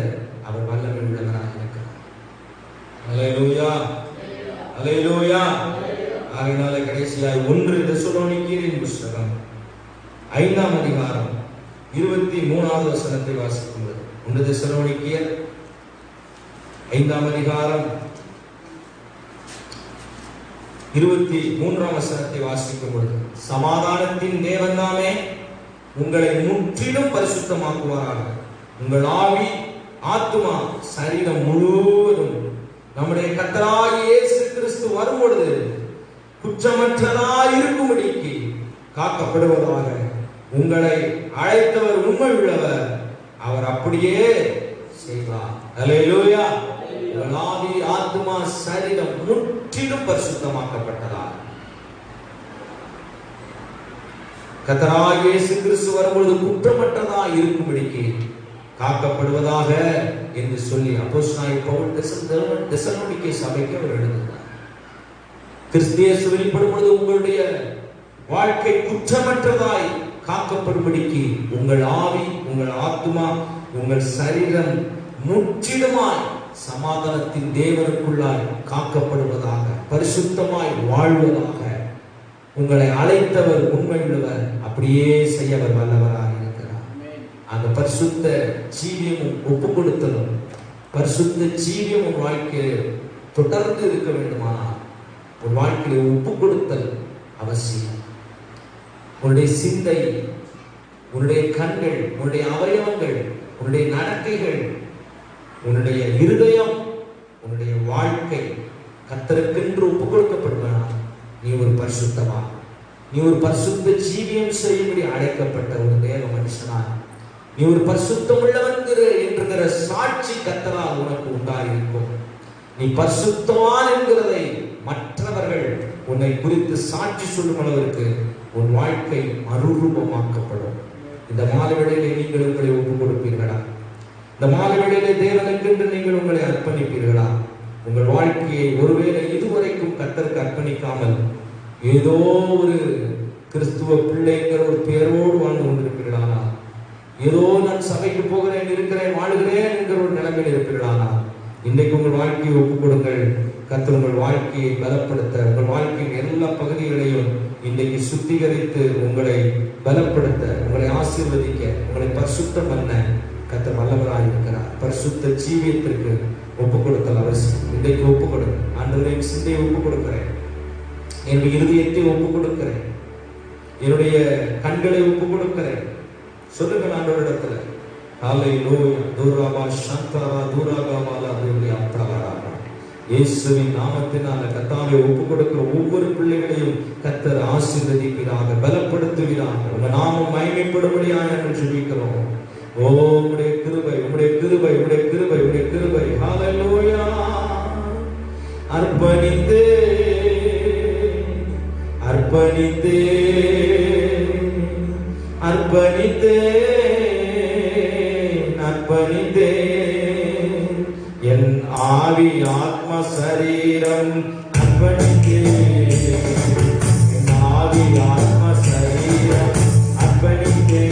அவர் வல்லமை உள்ளவராக இருக்கிறார். ஹல்லேலூயா. ஹalleluya. ஆகையால கடைசியாய் 1 தெசலோனிக்கேயரின் புத்தகம் 5ஆம் அதிகாரம் 23வது வசனத்தை வாசிக்கும்போது 1 தெசலோனிக்கேயர் 5ஆம் அதிகாரம் 23ஆம் வசனத்தை வாசிக்கும்போது, சமாதானத்தின் தேவன் தாமே உங்களை முற்றிலும் பரிசுத்தமாக்குவாராக. உங்கள் ஆவி, ஆத்துமா, சரீரம் முழுவதும் நம்முடைய கர்த்தராகிய இயேசு கிறிஸ்து வரும்பொழுது குற்றமற்றதாய் இருக்கும்படிக்கு காக்கப்படுவதாக. உங்களை அழைத்தவர் உண்மை உள்ளவர், அவர் அப்படியே செய்வார். ஹல்லேலூயா. உங்கள் ஆவி, ஆத்துமா, சரீரம் முற்றிலும் பரிசுத்தமாக்கப்பட்டதாக. கர்த்தராகிய இயேசு கிறிஸ்து வரும்பொழுது குற்றமற்றதாய் இருக்கும்படிக்கு காக்கப்படுவதாக என்று சொல்லி அப்போஸ்தலனாகிய பவுல் தெசலோனிக்கே சபைக்கு அவர் எழுதுகிறார். கிறிஸ்து இயேசு வெளிப்படும் பொழுது உங்களுடைய வாழ்க்கை குற்றமற்றதாய் காக்கப்படும்படிக்கு உங்கள் ஆவி, உங்கள் ஆத்துமா, உங்கள் சரீரம் முற்றிலுமாய் சமாதானத்தின் தேவனுக்குள்ளாய் காக்கப்படுவதாக, பரிசுத்தமாய் வாழ்வதாக. உங்களை அழைத்தவர் உண்மையுள்ளவர், அப்படியே செய்யவர் வல்லவராக இருக்கிறார். அந்த பரிசுத்த ஜீவியமும் ஒப்பு கொடுத்தலும், பரிசுத்த ஜீவியமும் வாழ்க்கையில் தொடர்ந்து இருக்க வேண்டுமானால் ஒரு வாழ்க்கையை ஒப்பு கொடுத்தல் அவசியம். உன்னுடைய சிந்தை, உன்னுடைய கண்கள், உன்னுடைய அவயவங்கள், உன்னுடைய நடக்கைகள், உன்னுடைய இருதயம், உன்னுடைய வாழ்க்கை கர்த்தருக்கென்று ஒப்பு கொடுக்கப்படுவானால் நீ ஒரு பரிசுத்தவான், நீ ஒரு பரிசுத்த ஜீவியம் செய்யும்படி அழைக்கப்பட்ட ஒரு தேவ மனுஷனாய், நீ ஒரு பரிசுத்தம் உள்ளவன் என்கிற சாட்சி கர்த்தரால் உனக்கு உண்டாயிருக்கும். நீ பரிசுத்தவான் என்கிறதை மற்றவர்கள் உன்னை குறித்து சாட்சி சொல்லும் அளவிற்கு உன் வாழ்க்கை மறுரூபமாக்கப்படும். இந்த மாலைவேளையிலே நீங்கள் உங்களை ஒப்பு கொடுப்பீர்களா? இந்த மாலைவேளையிலே தேவனுக்கென்று நீங்கள் உங்களை அர்ப்பணிப்பீர்களா? உங்கள் வாழ்க்கையை ஒருவேளை இதுவரைக்கும் கர்த்தருக்கு அர்ப்பணிக்காமல் ஏதோ ஒரு கிறிஸ்துவ பிள்ளைங்கிற ஒரு பேரோடு வாழ்ந்து கொண்டிருப்பீர்களானா? ஏதோ நான் சபைக்கு போகிறேன், இருக்கிறேன், வாழுகிறேன் என்கிற ஒரு நிலைமையில் இருப்பீர்களானா? இன்றைக்கு உங்கள் வாழ்க்கையை ஒப்புக் கொடுங்கள். கர்த்தர் உங்கள் வாழ்க்கையை பலப்படுத்த, உங்கள் வாழ்க்கையின் எல்லா பகுதிகளையும் இன்றைக்கு சுத்திகரித்து உங்களை பலப்படுத்த, உங்களை ஆசீர்வதிக்க, உங்களை பரிசுத்தம் பண்ண கர்த்தர் வல்லவராய் இருக்கிறார். பரிசுத்த ஜீவியத்திற்கு ஒப்புக் கொடுத்தல் அவசியம். இன்றைக்கு ஒப்புக் கொடுங்க. ஆண்டவரே, என் சிந்தையை ஒப்புக் கொடுக்கிறேன், என்னுடைய இருதயத்தை ஒப்புக் கொடுக்கிறேன், என்னுடைய கண்களை ஒப்புக் கொடுக்கிறேன். சொல்லுங்கள் ஆண்டவரிடத்துல. ஹல்லேலூயா. தூராபா சந்தரா தூராகாமாலா தூரியா பிரகாரா. இயேசுவின் நாமத்தினால கர்த்தாவை ஒப்புக் கொடுக்கிற ஒவ்வொரு பிள்ளைகளையும் கர்த்தர் ஆசீர்வதிப்பீராக, பலப்படுத்துவீராக. உங்க நாமம் மகிமைப்படும்படியாக நாங்கள் ஜெபிக்கிறோம். ஓ உம்முடைய கிருபை, உம்முடைய கிருபை, உம்முடைய கிருபை, உம்முடைய கிருபை. ஹல்லேலூயா. அர்ப்பணித்தே அர்ப்பணித்தே அர்ப்பணித்தே அர்ப்பணித்தே என் ஆவி, ஆத்ம, சரீரம் அர்ப்பணித்தே. என் ஆவி, ஆத்ம, சரீரம் அர்ப்பணித்தே.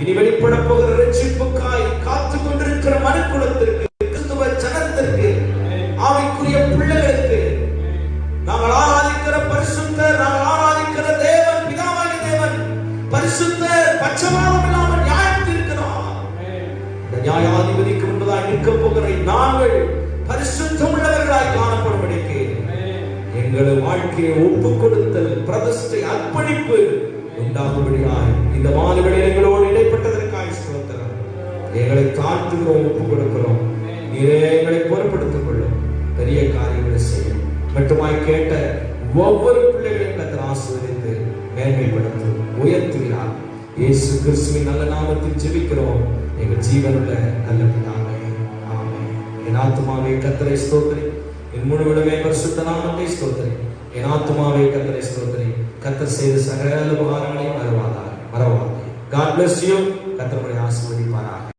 இனி வெளிப்பட போகிற ரட்சிப்புக்காய் காத்து கொண்டிருக்கிற மனுக்குலத்திற்கு, கிறிஸ்துவ ஜனத்திற்கு, ஆவிக்குரிய பிள்ளைகளுக்கு, நாங்கள் ஆராதிக்கிற பரிசுத்தர், நாங்கள் ஆராதிக்கிற தேவன், பிதாவாகிய தேவன் பரிசுத்தர், பட்சபாதம் இல்லாமல் நியாயம் தீர்க்கிறார். இந்த நியாயாதிபதிக்கு முன்பதாக நிற்க போகிற நாங்கள் பரிசுத்தம் உள்ளவர்களாய் காணப்படும்படிக்கு எங்களை வாழ்க்கையை ஒப்பு கொடுத்தல், பிரதிஷ்டை, அர்ப்பணிப்பு உண்டாகும்படியாய் இந்த மாதங்களில் எங்களோடு இடைப்பட்டதற்காக ஸ்தோத்திரம். எங்களை தாழ்த்துகிறோம், ஒப்பு கொடுக்கிறோம். நீரே எங்களை பொறுப்படுத்திக் கொள்ளும், பெரிய காரியங்களை செய்யும். மட்டுமாய் கேட்ட ஒவ்வொரு பிள்ளைகளையும் கர்த்தர் ஆசீர்வதித்து மேன்மைப்படுத்தி உயர்த்துகிறார். இயேசு கிறிஸ்துவின் நல்ல நாமத்தில் ஜெபிக்கிறோம் எங்கள் ஜீவனுள்ள நல்ல பிதாவே, ஆமென். என் ஆத்துமாவே கர்த்தரை ஸ்தோத்திரி, என் முழுவதுமே பரிசுத்த நாமத்தை ஸ்தோத்திரி. என் ஆத்துமாவே கர்த்தரை ஸ்தோத்திரி. கர்த்தர் செய்த சகல உபகாரங்களையும் மறவாதே. God bless you. கர்த்தர் உங்களை ஆசீர்வதிப்பாராக.